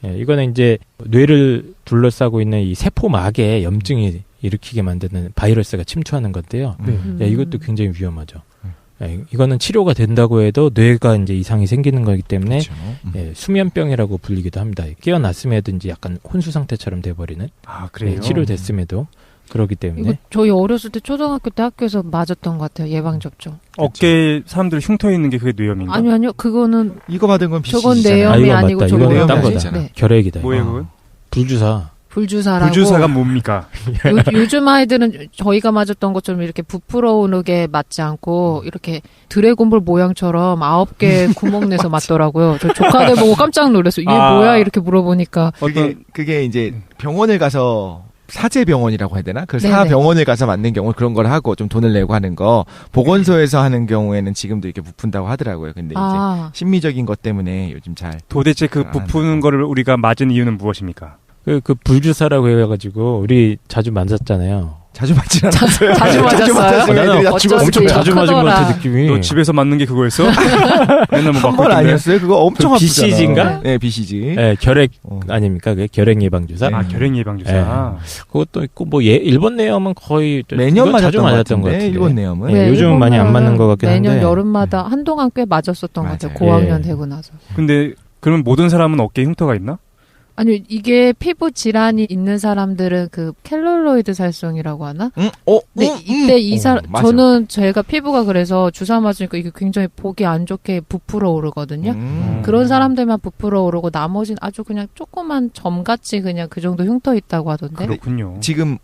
예, 이거는 이제 뇌를 둘러싸고 있는 이 세포막에 염증이 일으키게 만드는 바이러스가 침투하는 건데요. 예, 이것도 굉장히 위험하죠. 예, 이거는 치료가 된다고 해도 뇌가 이제 이상이 생기는 거기 때문에 그렇죠. 예, 수면병이라고 불리기도 합니다. 깨어났음에든지 약간 혼수 상태처럼 돼버리는. 아, 그래요? 예, 치료됐음에도 그렇기 때문에. 이거 저희 어렸을 때 초등학교 때 학교에서 맞았던 것 같아요. 예방접종. 어깨에 사람들 흉터 있는 게 그게 뇌염인가? 아니요. 그거는 이거 받은 건 저건 BCG잖아요. 뇌염이 이건 아니고 맞다. 저건 이거는 딴 뇌염이 거다. 아니잖아. 결핵이다. 뭐예요, 그건? 불주사. 불주사라고. 불주사가 뭡니까? 요즘 아이들은 저희가 맞았던 것처럼 이렇게 부풀어 오르게 맞지 않고 이렇게 드래곤볼 모양처럼 9개 구멍 내서 맞더라고요. 저 조카들 보고 깜짝 놀랐어요. 이게 뭐야? 이렇게 물어보니까. 그게 이제 병원을 가서 사제병원이라고 해야 되나? 그 네네. 사병원을 가서 맞는 경우 그런 걸 하고 좀 돈을 내고 하는 거 보건소에서 하는 경우에는 지금도 이렇게 부푼다고 하더라고요. 근데 이제 심미적인 것 때문에 요즘 잘 도대체 그 부푸는 거를 우리가 맞은 이유는 무엇입니까? 그 불주사라고 해가지고 우리 자주 맞았잖아요. 자주 맞지 않았어요. 자주 맞았어요? 나는 어쩌지? 엄청 자주 맞은 것 크더라. 같은 느낌이. 너 집에서 맞는 게 그거였어? 맨날 뭐 한 맞고 번 있던데. 아니었어요? 그거 엄청 그 아프잖아. BCG인가? 네, BCG. 예, 결핵 아닙니까? 그게 결핵 예방주사. 아, 결핵 예방주사. 그것도 있고 뭐 일본 내염은 거의 매년 이건 자주 맞았던 것 같은데. 일본 내염은. 네, 요즘은 많이 안 맞는 것 같긴 한데. 매년 여름마다 한동안 꽤 맞았었던 것 같아요. 맞아요. 고학년 예. 되고 나서. 근데 그러면 모든 사람은 어깨에 흉터가 있나? 아니 이게 피부 질환이 있는 사람들은 그 켈롤로이드 살성이라고 하나? 네, 이때 맞아. 저는 제가 피부가 그래서 주사 맞으니까 이게 굉장히 보기 안 좋게 부풀어 오르거든요. 그런 사람들만 부풀어 오르고 나머지는 아주 그냥 조그만 점같이 그냥 그 정도 흉터 있다고 하던데. 그렇군요. 지금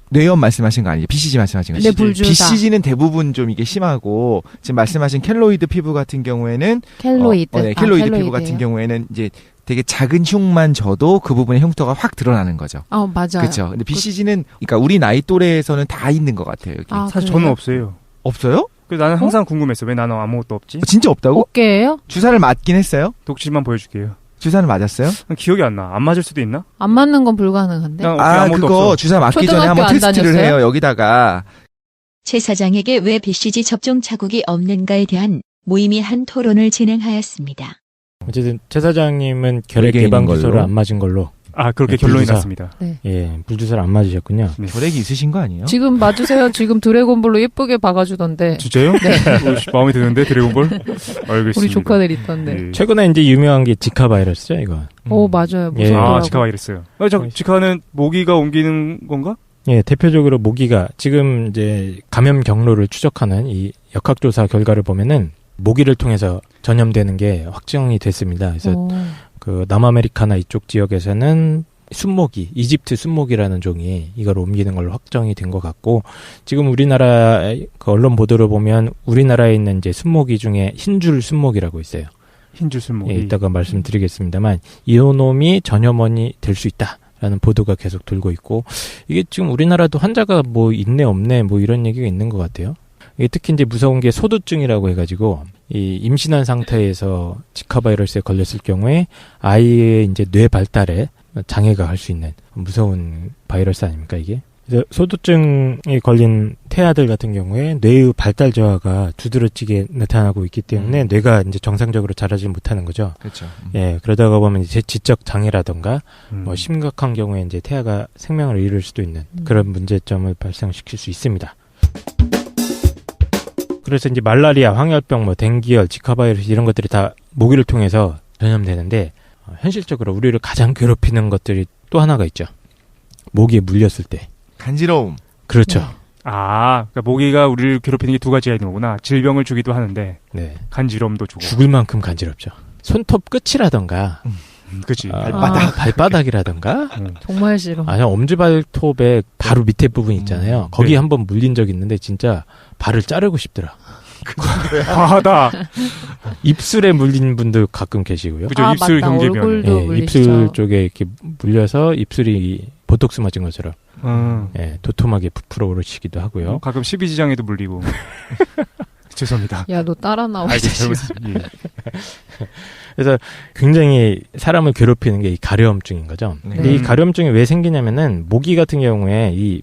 뇌염 말씀하신 거 아니에요? BCG 말씀하신 거 네, 불주사. BCG는 대부분 좀 이게 심하고 지금 말씀하신 켈로이드 피부 같은 경우에는 켈로이드. 네, 켈로이드 피부 같은 경우에는 이제 되게 작은 흉만 져도 그 부분에 흉터가 확 드러나는 거죠. 맞아요. 그렇죠. 근데 BCG는 그러니까 우리 나이 또래에서는 다 있는 것 같아요. 여기. 사실 그래요? 저는 없어요. 없어요? 그래서 나는 항상 궁금했어. 왜 나는 아무것도 없지? 진짜 없다고? 어깨예요? 주사를 맞긴 했어요? 독실만 보여줄게요. 주사는 맞았어요? 기억이 안 나. 안 맞을 수도 있나? 안 맞는 건 불가능한데. 그냥 어깨에 아무것도 그거 없어. 주사 맞기 전에 한번 초등학교 안 테스트를 다녔어요? 해요. 여기다가 최 사장에게 왜 BCG 접종 자국이 없는가에 대한 무의미한 토론을 진행하였습니다. 어쨌든 최 사장님은 결핵 외계인인 예방 주사를 걸로? 안 맞은 걸로 그렇게 네, 결론이 불주사. 났습니다. 예, 불주사를 안 맞으셨군요. 네. 결핵이 있으신 거 아니에요? 지금 맞으세요. 지금 드래곤볼로 예쁘게 박아주던데. 진짜요? 마음에 드는데 드래곤볼? 알겠습니다. 우리 조카들 있던데. 예. 최근에 이제 유명한 게 지카 바이러스죠, 이거. 맞아요. 예. 무섭더라고. 지카 바이러스. 지카는 모기가 옮기는 건가? 예, 대표적으로 모기가 지금 이제 감염 경로를 추적하는 이 역학조사 결과를 보면은 모기를 통해서 전염되는 게 확정이 됐습니다. 그래서 그 남아메리카나 이쪽 지역에서는 순모기, 이집트 순모기라는 종이 이걸 옮기는 걸로 확정이 된 것 같고, 지금 우리나라 그 언론 보도를 보면 우리나라에 있는 이제 순모기 중에 흰줄 순모기라고 있어요. 흰줄 순모기. 예, 이따가 말씀드리겠습니다만 이 놈이 전염원이 될 수 있다라는 보도가 계속 돌고 있고, 이게 지금 우리나라도 환자가 뭐 있네 없네 뭐 이런 얘기가 있는 것 같아요. 이게 특히 이제 무서운 게 소두증이라고 해가지고 이 임신한 상태에서 지카 바이러스에 걸렸을 경우에 아이의 이제 뇌 발달에 장애가 갈 수 있는 무서운 바이러스 아닙니까 이게? 그래서 소두증에 걸린 태아들 같은 경우에 뇌의 발달 저하가 두드러지게 나타나고 있기 때문에 뇌가 이제 정상적으로 자라지 못하는 거죠. 그렇죠. 예, 그러다가 보면 이제 지적 장애라던가 뭐 심각한 경우에 이제 태아가 생명을 잃을 수도 있는 그런 문제점을 발생시킬 수 있습니다. 그래서 이제 말라리아, 황열병, 뭐 댕기열, 지카 바이러스 이런 것들이 다 모기를 통해서 전염되는데 현실적으로 우리를 가장 괴롭히는 것들이 또 하나가 있죠. 모기에 물렸을 때. 간지러움. 그렇죠. 그러니까 모기가 우리를 괴롭히는 게 두 가지가 있는 거구나. 질병을 주기도 하는데 네. 간지럼도 주고. 죽을 만큼 간지럽죠. 손톱 끝이라던가 그치. 발바닥이라던가 정말 싫어. 아니 엄지발톱의 바로 밑에 부분 있잖아요. 거기 네. 한번 물린 적 있는데 진짜 발을 자르고 싶더라. 나 입술에 물린 분들 가끔 계시고요. 그죠. 입술 맞다. 경계면. 얼굴도 예, 물리시죠. 입술 쪽에 이렇게 물려서 입술이 보톡스 맞은 것처럼 예, 도톰하게 부풀어 오르시기도 하고요. 가끔 십이지장에도 물리고. 죄송합니다. 야, 너 따라 나와. 예. 그래서 굉장히 사람을 괴롭히는 게 이 가려움증인 거죠. 네. 근데 이 가려움증이 왜 생기냐면은 모기 같은 경우에 이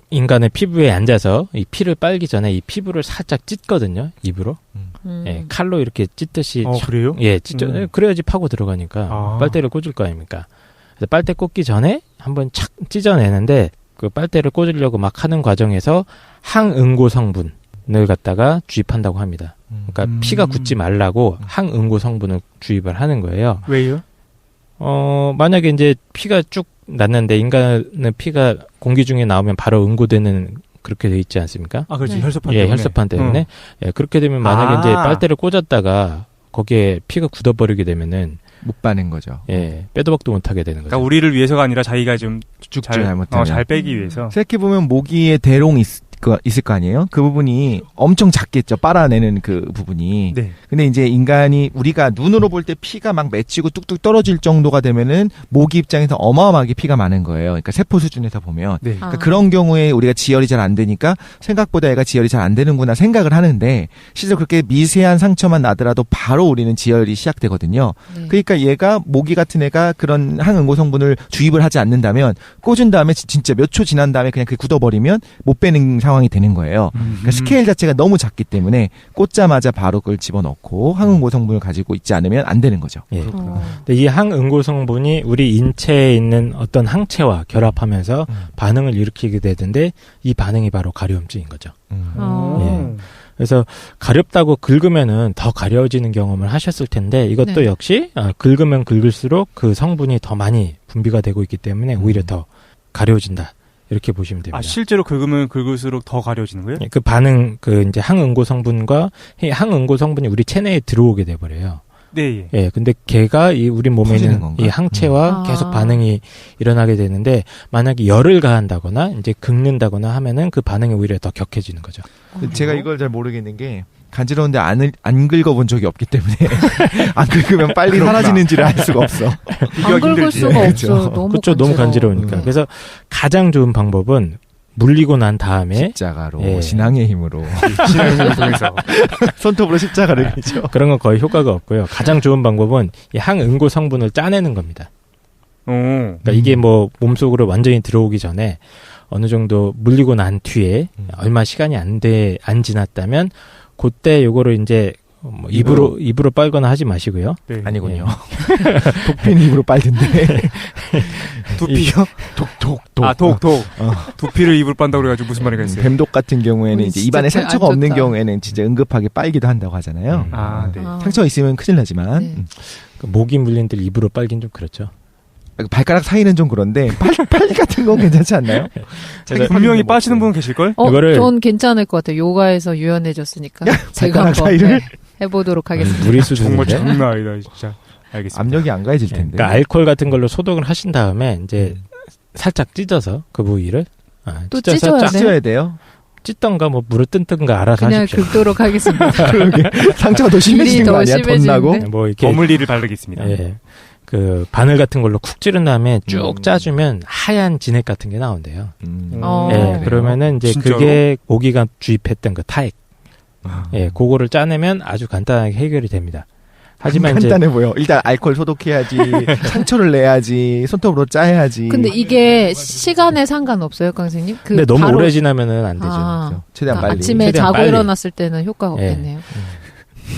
인간의 피부에 앉아서 이 피를 빨기 전에 이 피부를 살짝 찢거든요. 입으로. 예, 칼로 이렇게 찢듯이 그래요? 예, 찢죠. 그래야지 파고 들어가니까 빨대를 꽂을 거 아닙니까? 그래서 빨대 꽂기 전에 한번 착 찢어내는데 그 빨대를 꽂으려고 막 하는 과정에서 항응고 성분을 갖다가 주입한다고 합니다. 그러니까 피가 굳지 말라고 항응고 성분을 주입을 하는 거예요. 왜요? 만약에 이제 피가 쭉 났는데 인간은 피가 공기 중에 나오면 바로 응고되는 그렇게 돼 있지 않습니까? 그렇지. 네. 혈소판 예, 때문에. 혈소판 때문에. 예, 그렇게 되면 만약에 이제 빨대를 꽂았다가 거기에 피가 굳어버리게 되면은 못 빠는 거죠. 예, 빼도 박도 못하게 되는 거죠. 그러니까 우리를 위해서가 아니라 자기가 좀 죽지 잘못하면. 잘 빼기 위해서. 생각해보면 모기의 대롱 있을 거 아니에요? 그 부분이 엄청 작겠죠. 빨아내는 그 부분이. 네. 근데 이제 인간이 우리가 눈으로 볼 때 피가 막 맺히고 뚝뚝 떨어질 정도가 되면은 모기 입장에서 어마어마하게 피가 많은 거예요. 그러니까 세포 수준에서 보면. 네. 그러니까 그런 경우에 우리가 지혈이 잘 안 되니까 생각보다 얘가 지혈이 잘 안 되는구나 생각을 하는데 실제로 그렇게 미세한 상처만 나더라도 바로 우리는 지혈이 시작되거든요. 네. 그러니까 얘가 모기 같은 애가 그런 항응고 성분을 주입을 하지 않는다면 꽂은 다음에 진짜 몇 초 지난 다음에 그냥 그게 굳어버리면 못 빼는 상황이 되는 거예요. 그러니까 스케일 자체가 너무 작기 때문에 꽂자마자 바로 그걸 집어넣고 항응고 성분을 가지고 있지 않으면 안 되는 거죠. 예. 근데 이 항응고 성분이 우리 인체에 있는 어떤 항체와 결합하면서 반응을 일으키게 되는데 이 반응이 바로 가려움증인 거죠. 예. 그래서 가렵다고 긁으면은 더 가려워지는 경험을 하셨을 텐데 이것도 네. 역시 긁으면 긁을수록 그 성분이 더 많이 분비가 되고 있기 때문에 오히려 더 가려워진다. 이렇게 보시면 됩니다. 아, 실제로 긁으면 긁을수록 더 가려워지는 거예요? 그 반응, 이제 항응고 성분과 항응고 성분이 우리 체내에 들어오게 돼버려요. 네. 예, 근데 걔가 우리 몸에 있는 건가? 이 항체와 계속 반응이 일어나게 되는데 만약에 열을 가한다거나 이제 긁는다거나 하면은 그 반응이 오히려 더 격해지는 거죠. 제가 이걸 잘 모르겠는 게 간지러운데 안 긁어본 적이 없기 때문에 안 긁으면 빨리 사라지는지를 알 수가 없어. 안 긁을 수가 없어. 너무 그렇죠. 너무 간지러우니까. 그래서 가장 좋은 방법은 물리고 난 다음에 십자가로 예. 신앙의 힘으로 신앙의 힘을 통해서 손톱으로 십자가를 그리죠. 그런 건 거의 효과가 없고요. 가장 좋은 방법은 이 항응고 성분을 짜내는 겁니다. 그러니까 이게 뭐 몸속으로 완전히 들어오기 전에 어느 정도 물리고 난 뒤에 얼마 시간이 안 지났다면 그때 요거를 이제 뭐 입으로 빨거나 하지 마시고요. 네. 아니군요. 독피는 입으로 빨던데. 두피요? 독. 아, 독. 두피를 입으로 빤다고 그래가지고 무슨 말인가 했어요. 뱀독 같은 경우에는 이제 입안에 진짜 상처가 안 없는 좋다. 경우에는 진짜 응급하게 빨기도 한다고 하잖아요. 아, 네. 상처가 있으면 큰일 나지만 네. 그 모기 물린 들 입으로 빨긴 좀 그렇죠. 발가락 사이는 좀 그런데 팔 같은 건 괜찮지 않나요? 분명히 빠지는 분 계실걸? 이거를- 전 괜찮을 것 같아요. 요가에서 유연해졌으니까. 제가 발가락 한번 사이를? 해보도록 하겠습니다. 무리 수준인데. 정말 장난 아니다, 진짜. 알겠습니다. 압력이 안 가해질 예, 텐데. 그러니까 알코올 같은 걸로 소독을 하신 다음에 이제 살짝 찢어서 그 부위를 또 찢어야 쫙 돼? 찢어야 돼요. 찢던가 뭐 물을 뜯든가 알아서 그냥 하십시오. 긁도록 하겠습니다. 그러게 상처가 더 심해지는 일이 거 더 아니야? 돈 나고. 심해지는데? 뭐 이렇게 버물리를 바르겠습니다. 예, 그 바늘 같은 걸로 쿡 찌른 다음에 쭉 음. 짜주면 하얀 진액 같은 게 나온대요. 어. 예, 네. 그러면은 이제 진짜로? 그게 모기가 주입했던 그 타액. 아. 예, 그거를 짜내면 아주 간단하게 해결이 됩니다. 하지만 이제 간단해 보여. 일단 알코올 소독해야지, 상처를 내야지, 손톱으로 짜야지. 근데 이게 시간에 상관없어요, 강생님? 근데 너무 바로- 오래 지나면은 안 되죠. 아, 그래서 최대한 빨리. 아침에 최대한 자고 빨리. 일어났을 때는 효과가 예. 없겠네요.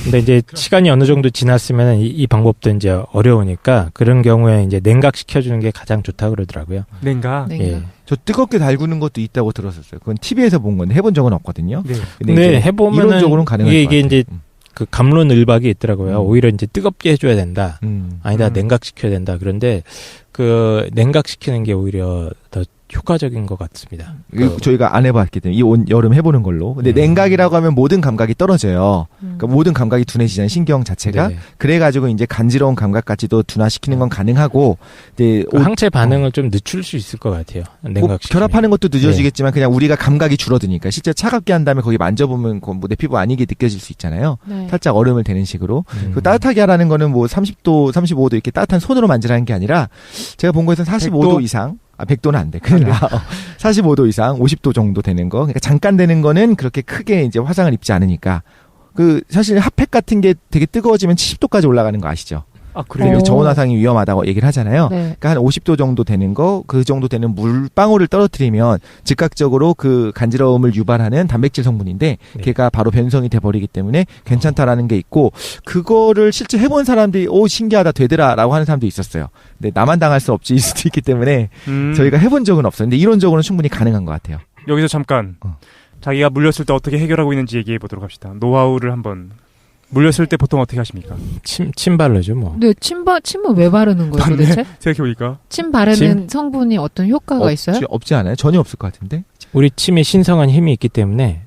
근데 이제 시간이 어느 정도 지났으면 이 방법도 이제 어려우니까 그런 경우에 이제 냉각시켜주는 게 가장 좋다고 그러더라고요. 냉각. 네. 예. 저 뜨겁게 달구는 것도 있다고 들었었어요. 그건 TV에서 본 건데 해본 적은 없거든요. 네. 근데 근데 이제 해보면은 이론적으로는 가능할 이게 것 같아요. 이제 그 감론을박이 있더라고요. 오히려 이제 뜨겁게 해줘야 된다. 아니다, 냉각시켜야 된다. 그런데 그 냉각시키는 게 오히려 더 효과적인 것 같습니다. 이거 저희가 안 해봤기 때문에 이 온 여름 해보는 걸로. 근데 냉각이라고 하면 모든 감각이 떨어져요. 그러니까 모든 감각이 둔해지잖아요. 신경 자체가. 네네. 그래가지고 이제 간지러운 감각까지도 둔화시키는 건 가능하고, 이제 그 항체 반응을 좀 늦출 수 있을 것 같아요. 뭐 냉각시키면. 결합하는 것도 늦어지겠지만 그냥 우리가 감각이 줄어드니까 실제 차갑게 한 다음에 거기 만져보면 뭐 내 피부 아니게 느껴질 수 있잖아요. 네. 살짝 얼음을 대는 식으로. 그 따뜻하게 하라는 거는 뭐 30도, 35도 이렇게 따뜻한 손으로 만지라는 게 아니라 제가 본 거에서는 45도 100도? 이상. 100도는 안 돼. 큰일 나. 45도 이상, 50도 정도 되는 거. 그러니까 잠깐 되는 거는 그렇게 크게 이제 화상을 입지 않으니까. 사실 핫팩 같은 게 되게 뜨거워지면 70도까지 올라가는 거 아시죠? 아, 그래서 그래요? 저온 화상이 위험하다고 얘기를 하잖아요. 네. 그러니까 한 50도 정도 되는 거, 그 정도 되는 물방울을 떨어뜨리면 즉각적으로 그 간지러움을 유발하는 단백질 성분인데 네. 걔가 바로 변성이 돼버리기 때문에 괜찮다라는 게 있고 그거를 실제 해본 사람들이 오 신기하다 되더라라고 하는 사람도 있었어요. 근데 나만 당할 수 없지일 수도 있기 때문에 저희가 해본 적은 없어요. 근데 이론적으로는 충분히 가능한 것 같아요. 여기서 잠깐 자기가 물렸을 때 어떻게 해결하고 있는지 얘기해 보도록 합시다. 노하우를 한번. 물렸을 때 보통 어떻게 하십니까? 침 바르죠, 뭐. 근데 침은 왜 바르는 거예요, 도대체? 생각해보니까. 침 바르는 성분이 어떤 효과가 있어요? 없지 않아요? 전혀 없을 것 같은데. 우리 침에 신성한 힘이 있기 때문에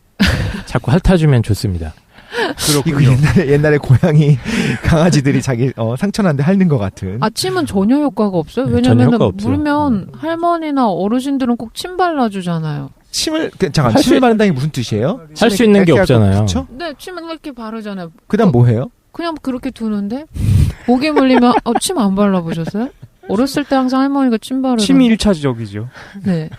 자꾸 핥아주면 좋습니다. 이거 그렇군요. 옛날에 고양이 강아지들이 자기 상처난데 핥는 것 같은. 아, 침은 전혀 효과가 없어요? 전혀 왜냐면 효과 없어요. 물면 할머니나 어르신들은 꼭 침 발라주잖아요. 침을 잠깐 할 수- 침을 바른다는 게 무슨 뜻이에요? 할 수 있는 게 없잖아요. 그쵸? 네, 침은 이렇게 바르잖아요. 그다음 뭐 해요? 그냥 그렇게 두는데? 목에 물리면, 침 안 발라보셨어요? 어렸을 때 항상 할머니가 침 바르던. 침이 1차적이죠. 네.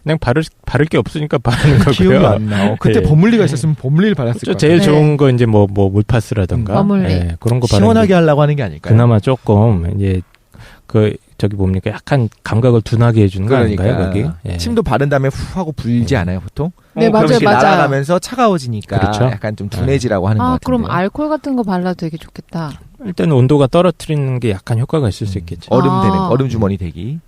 그냥 바를 게 없으니까 바르는 거고요. 기억이 안 나. 그때 예. 버물리가 있었으면 버물리를 발랐을 저 거예요. 제일 네. 좋은 거 이제 뭐 물파스라던가 버물리. 예, 그런 거 바르는 시원하게 게 하려고 하는 게 아닐까요? 그나마 조금 이제 그 저기 뭡니까 약간 감각을 둔하게 해주는 거 아닌가요? 거기? 예. 침도 바른 다음에 후 하고 불지 않아요 보통? 네, 맞아요, 그렇게 맞아요. 날아가면서 차가워지니까 그렇죠. 약간 좀 둔해지라고 하는 것 같은데. 그럼 알코올 같은 거 발라도 되게 좋겠다. 일단 온도가 떨어뜨리는 게 약간 효과가 있을 수 있겠죠. 얼음 주머니 대기.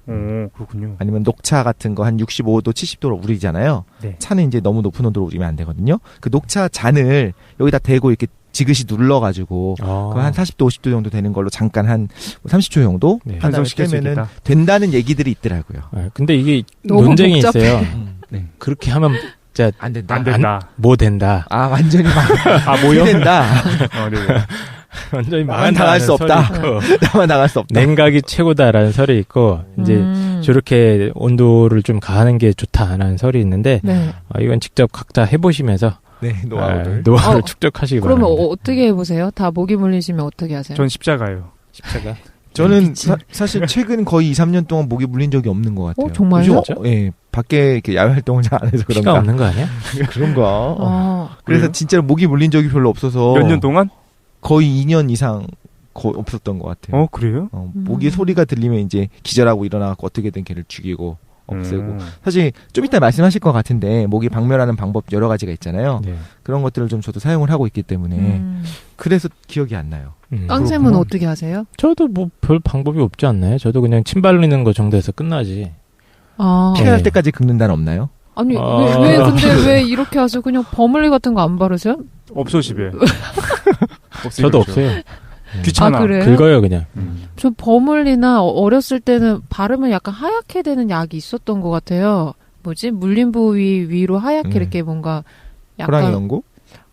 그렇군요. 아니면 녹차 같은 거 한 65도, 70도로 우리잖아요. 네. 차는 이제 너무 높은 온도로 우리면 안 되거든요. 그 녹차 잔을 여기다 대고 이렇게 지그시 눌러가지고 그거 한 40도, 50도 정도 되는 걸로 잠깐 한 30초 정도 네. 한 다음에 완성시킬 수 떼면은 있겠다. 된다는 얘기들이 있더라고요. 근데 이게 너무 논쟁이 복잡해. 있어요. 네. 그렇게 하면 진짜 안 된다. 안 된다. 뭐 된다. 아 완전히 뭐요? 된다. 네. 완전히 나만 당할 수 없다. 나만 당할 수 없다. 냉각이 최고다라는 설이 있고 이제 저렇게 온도를 좀 가하는 게 좋다라는 설이 있는데 네. 이건 직접 각자 해보시면서 네, 노하우를. 노하우를 축적하시기 그러면 바랍니다. 어떻게 해보세요? 다 모기 물리시면 어떻게 하세요? 전 십자가요. 십자가. 저는 사실 최근 거의 2, 3년 동안 모기 물린 적이 없는 것 같아요. 정말요? 요즘 예, 밖에 이렇게 야외 활동을 잘 안 해서 피가 그런가. 없는 거 아니야? 그런가. 그래서 그래요? 진짜로 모기 물린 적이 별로 없어서 몇 년 동안? 거의 2년 이상 없었던 것 같아요. 그래요? 모기 소리가 들리면 이제 기절하고 일어나고 어떻게든 걔를 죽이고 없애고. 사실 좀 이따 말씀하실 것 같은데 모기 박멸하는 방법 여러 가지가 있잖아요. 네. 그런 것들을 좀 저도 사용을 하고 있기 때문에 그래서 기억이 안 나요. 깡쌤은 어떻게 하세요? 저도 뭐 별 방법이 없지 않나요? 저도 그냥 침 바르는 거 정도에서 끝나지. 피가 날 때까지 긁는 데는 없나요? 아니 근데 왜 이렇게 하세요? 그냥 버물리 같은 거 안 바르세요? 없어 집에. 저도 없어요. 귀찮아. 그래요? 긁어요 그냥. 저 버물리나 어렸을 때는 바르면 약간 하얗게 되는 약이 있었던 것 같아요. 뭐지? 물린 부위 위로 하얗게 이렇게 뭔가 호랑이 약간 연고?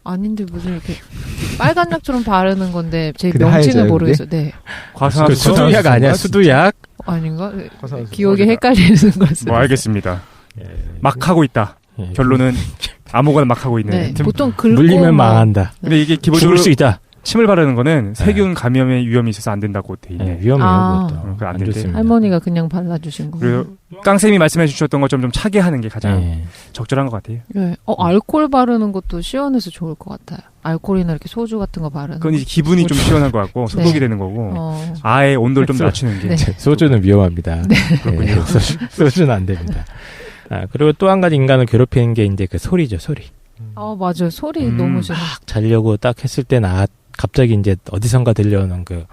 아닌데 무슨 이렇게 빨간 약처럼 바르는 건데 제 근데 명칭을 하얘져요, 모르겠어요. 네. 수두약 아니야? 수두약? 아닌가? 기억이 헷갈리는 것을. 뭐 알겠습니다. 막 하고 있다. 결론은 아무거나 막 하고 있는. 네. 보통 긁고 물리면 망한다. 근데 이게 기본적으로 죽을 수 있다. 침을 바르는 거는 세균 감염의 위험이 있어서 안 된다고 돼 있네. 위험해요. 그것도. 그거 안 안 된대. 좋습니다. 할머니가 그냥 발라주신 거. 그리고 깡쌤이 말씀해 주셨던 것처럼 좀 차게 하는 게 가장 네. 적절한 것 같아요. 네. 알코올 바르는 것도 시원해서 좋을 것 같아요. 알코올이나 이렇게 소주 같은 거 바르는. 그건 이제 기분이 좀 시원한 것 같고 소독이 네. 되는 거고 아예 온도를 좀 낮추는 게. 네. 소주는 위험합니다. 네. 네. 소주는 안 됩니다. 그리고 또 한 가지 인간을 괴롭히는 게 이제 그 소리죠, 소리. 맞아요. 소리 너무 싫어. 막 자려고 딱 했을 때 갑자기 이제 어디선가 들려오는 그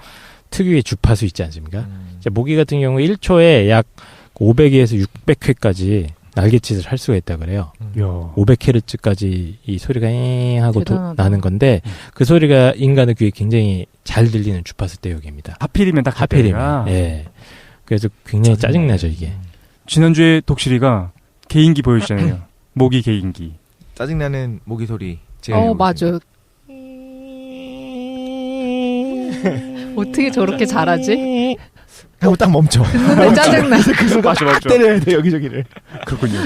특유의 주파수 있지 않습니까? 이제 모기 같은 경우 1초에 약 500에서 600회까지 날갯짓을 할 수가 있다 그래요. 500Hz까지 이 소리가 잉 하고 나는 건데 그 소리가 인간의 귀에 굉장히 잘 들리는 주파수 대역입니다. 하필이면 딱 하필이면. 예. 그래서 굉장히 짜증나죠 이게. 지난주에 독실이가 개인기 보여주잖아요. 모기 개인기. 짜증나는 모기 소리. 제가 맞아요. 어떻게 저렇게 잘하지? 하고 딱 멈춰. 근데 짜증나서 그 맞죠. 때려야 돼 여기저기를. 그렇군요.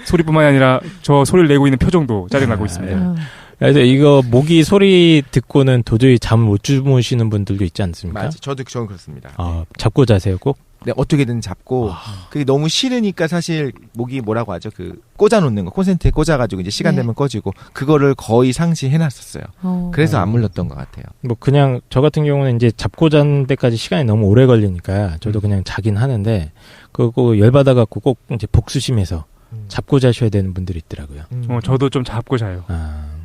소리뿐만이 아니라 저 소리를 내고 있는 표정도 짜증나고 있습니다. 그래서 이거 모기 소리 듣고는 도저히 잠을 못 주무시는 분들도 있지 않습니까? 맞아. 저는 그렇습니다. 잡고 자세요 꼭? 네, 어떻게든 잡고 그게 너무 싫으니까 사실 모기 뭐라고 하죠? 그 꽂아놓는 거 콘센트에 꽂아가지고 이제 시간 되면 꺼지고 그거를 거의 상시해놨었어요. 그래서 안 물렸던 것 같아요. 뭐 그냥 저 같은 경우는 이제 잡고 자는 데까지 시간이 너무 오래 걸리니까 저도 그냥 자긴 하는데 그거 열받아갖고 꼭 이제 복수심에서 잡고 자셔야 되는 분들이 있더라고요. 저도 좀 잡고 자요.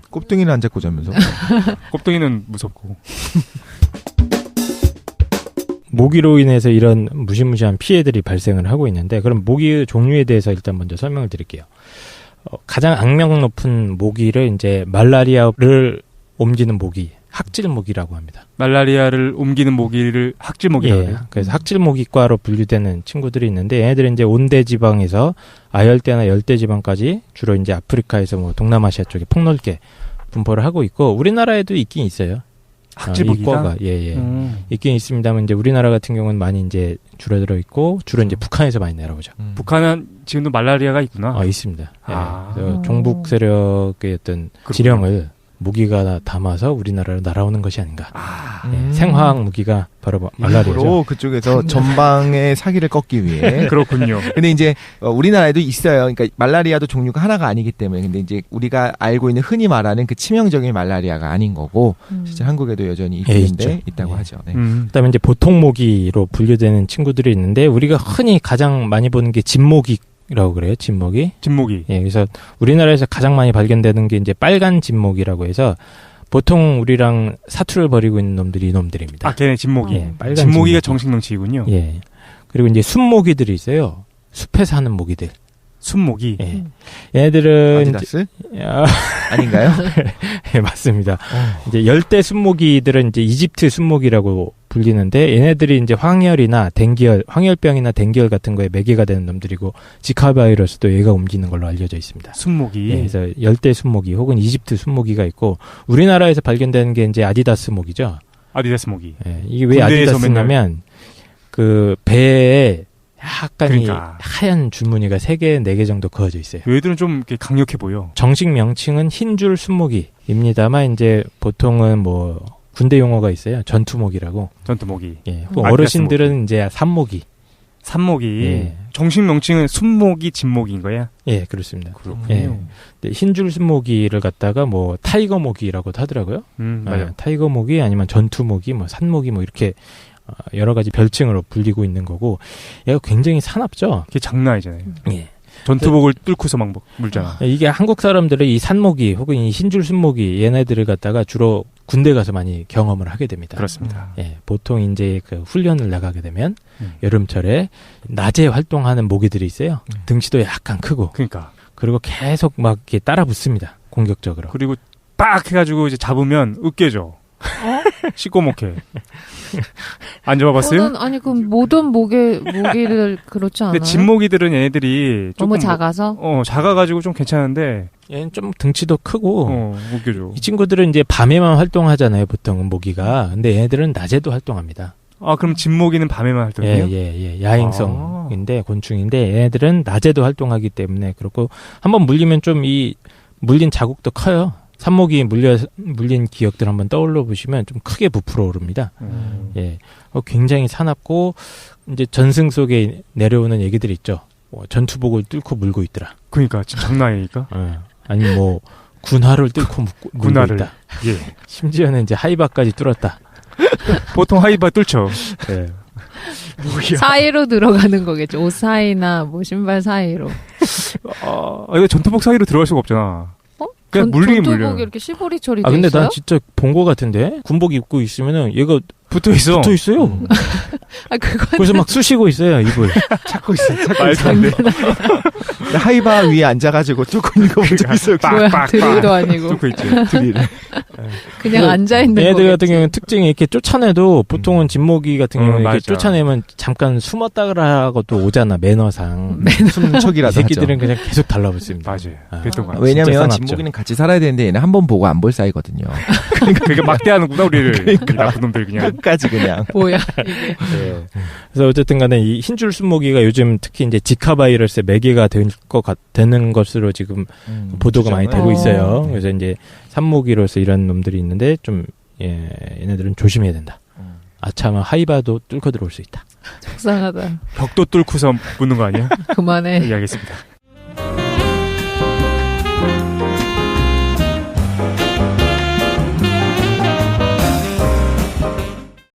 꼽등이는 안 잡고 자면서. 꼽등이는 무섭고. 모기로 인해서 이런 무시무시한 피해들이 발생을 하고 있는데 그럼 모기의 종류에 대해서 일단 먼저 설명을 드릴게요. 가장 악명 높은 모기를 이제 말라리아를 옮기는 모기, 학질 모기라고 합니다. 말라리아를 옮기는 모기를 학질 모기라고 해요. 그래서 학질 모기과로 분류되는 친구들이 있는데 얘네들은 이제 온대 지방에서 아열대나 열대 지방까지 주로 이제 아프리카에서 뭐 동남아시아 쪽에 폭넓게 분포를 하고 있고 우리나라에도 있긴 있어요. 학질 모기가 있긴 있습니다만 이제 우리나라 같은 경우는 많이 이제 줄어들어 있고 주로 이제 북한에서 많이 내려오죠. 북한은 지금도 말라리아가 있구나. 있습니다. 그래서 종북 세력의 어떤 지령을 모기가 담아서 우리나라로 날아오는 것이 아닌가. 생화학 무기가 바로 말라리아죠. 그쪽에서 전방의 사기를 꺾기 위해. 그렇군요. 근데 이제 우리나라에도 있어요. 그러니까 말라리아도 종류가 하나가 아니기 때문에. 근데 이제 우리가 알고 있는 흔히 말하는 그 치명적인 말라리아가 아닌 거고 실제 한국에도 여전히 있는데 있다고 하죠. 네. 그다음에 이제 보통 모기로 분류되는 친구들이 있는데 우리가 흔히 가장 많이 보는 게 진모기라고 그래요. 진모기. 진모기. 예, 그래서 우리나라에서 가장 많이 발견되는 게 이제 빨간 진모기라고 해서 보통 우리랑 사투를 벌이고 있는 놈들이 이놈들입니다. 아, 걔네 진모기. 예, 빨간 진모기가 정식 명칭이군요. 예. 그리고 이제 숲모기들이 있어요. 숲에 사는 모기들. 숲모기. 예. 얘네들은 아디다스? 아닌가요? 예, 맞습니다. 이제 열대 숲모기들은 이제 이집트 숲모기라고 불리는데 얘네들이 이제 황열병이나 댕기열 같은 거에 매개가 되는 놈들이고 지카 바이러스도 얘가 옮기는 걸로 알려져 있습니다. 숲모기. 예, 그래서 열대 숲모기 혹은 이집트 숲모기가 있고 우리나라에서 발견되는 게 이제 아디다스 모기죠. 아디다스 모기. 예, 이게 왜 아디다스냐면 그 배에 약간 그러니까. 하얀 줄무늬가 3개, 4개 정도 그어져 있어요. 얘들은 좀 이렇게 강력해 보여. 정식 명칭은 흰줄 숲모기입니다만 이제 보통은 뭐 군대 용어가 있어요. 전투모기라고. 전투모기. 예. 어르신들은 이제 산모기. 산모기. 예. 정식 명칭은 숲모기, 진모기인 거야? 예, 그렇습니다. 그렇군요. 예. 흰줄 숲모기를 갖다가 뭐 타이거 모기라고도 하더라고요. 맞아요. 타이거 모기 아니면 전투모기, 뭐 산모기 뭐 이렇게 여러 가지 별칭으로 불리고 있는 거고 얘가 굉장히 사납죠. 그게 장난 아니잖아요. 예. 전투복을 뚫고서 막 물잖아. 이게 한국 사람들은 이 산모기 혹은 이 흰줄 숲모기 얘네들을 갖다가 주로 군대 가서 많이 경험을 하게 됩니다. 그렇습니다. 예, 보통 이제 그 훈련을 나가게 되면 여름철에 낮에 활동하는 모기들이 있어요. 등치도 약간 크고. 그러니까. 그리고 계속 막 이렇게 따라 붙습니다. 공격적으로. 그리고 빡 해가지고 이제 잡으면 으깨져. 시꺼멓게. 안 잡아봤어요? 아니 그 모든 모기들 그렇지 않아요? 근데 진모기들은 얘네들이 너무 조금 작아서? 작아가지고 좀 괜찮은데 얘는 좀 등치도 크고 웃겨줘. 이 친구들은 이제 밤에만 활동하잖아요. 보통은 모기가. 근데 얘네들은 낮에도 활동합니다. 아, 그럼 진모기는 밤에만 활동해요? 예. 야행성인데 곤충인데 얘네들은 낮에도 활동하기 때문에 그렇고 한번 물리면 좀 이 물린 자국도 커요. 산모기 물린 기억들 한번 떠올려 보시면 좀 크게 부풀어 오릅니다. 예, 굉장히 사납고 이제 전승 속에 내려오는 얘기들이 있죠. 전투복을 뚫고 물고 있더라. 그러니까 진짜 장난 아니니까. 아니 뭐 군화를 뚫고 물고 있다. 예. 심지어는 이제 하이바까지 뚫었다. 보통 하이바 뚫죠. 예. 사이로 들어가는 거겠죠. 옷 사이나 뭐 신발 사이로. 이거 전투복 사이로 들어갈 수가 없잖아. 그냥 물리긴 물려. 전투복이 이렇게 시보리 처리돼 근데 있어요? 난 진짜 본 거 같은데 군복 입고 있으면은 얘가 붙어 있어요. 그래서 막 쑤시고 있어요 입을. 찾고 있어. 말도 안 돼. 하이바 위에 앉아가지고 뚫고 있는 거 본 적 있어요. 뭐야, 드릴도 아니고. 뚫고 있지. 드릴을. 그냥 앉아있는 거. 얘네들 같은 경우는 특징이 이렇게 쫓아내도 보통은 진모기 같은 경우는 이렇게 맞아. 쫓아내면 잠깐 숨었다가라고 또 오잖아 매너상. 숨척이라도 이 새끼들은 하죠. 그냥 계속 달라붙습니다. 맞아요. 그랬던 거 같아요. 왜냐면 진모기는 같이 살아야 되는데 얘는 한 번 보고 안 볼 사이거든요. 그러니까 막대하는구나 우리를. 이 나쁜 놈들 그냥. 끝까지 그냥. 뭐야 이게. 네. 그래서 어쨌든 간에 이 흰줄 순모기가 요즘 특히 이제 지카 바이러스에 매개가 되는 것으로 지금 보도가 많이 되고 있어요. 그래서 이제 산모기로서 이런 놈들이 있는데 좀 얘네들은 조심해야 된다. 아차마 하이바도 뚫고 들어올 수 있다. 속상하다. 벽도 뚫고서 묻는 거 아니야? 그만해. 예, 알겠습니다.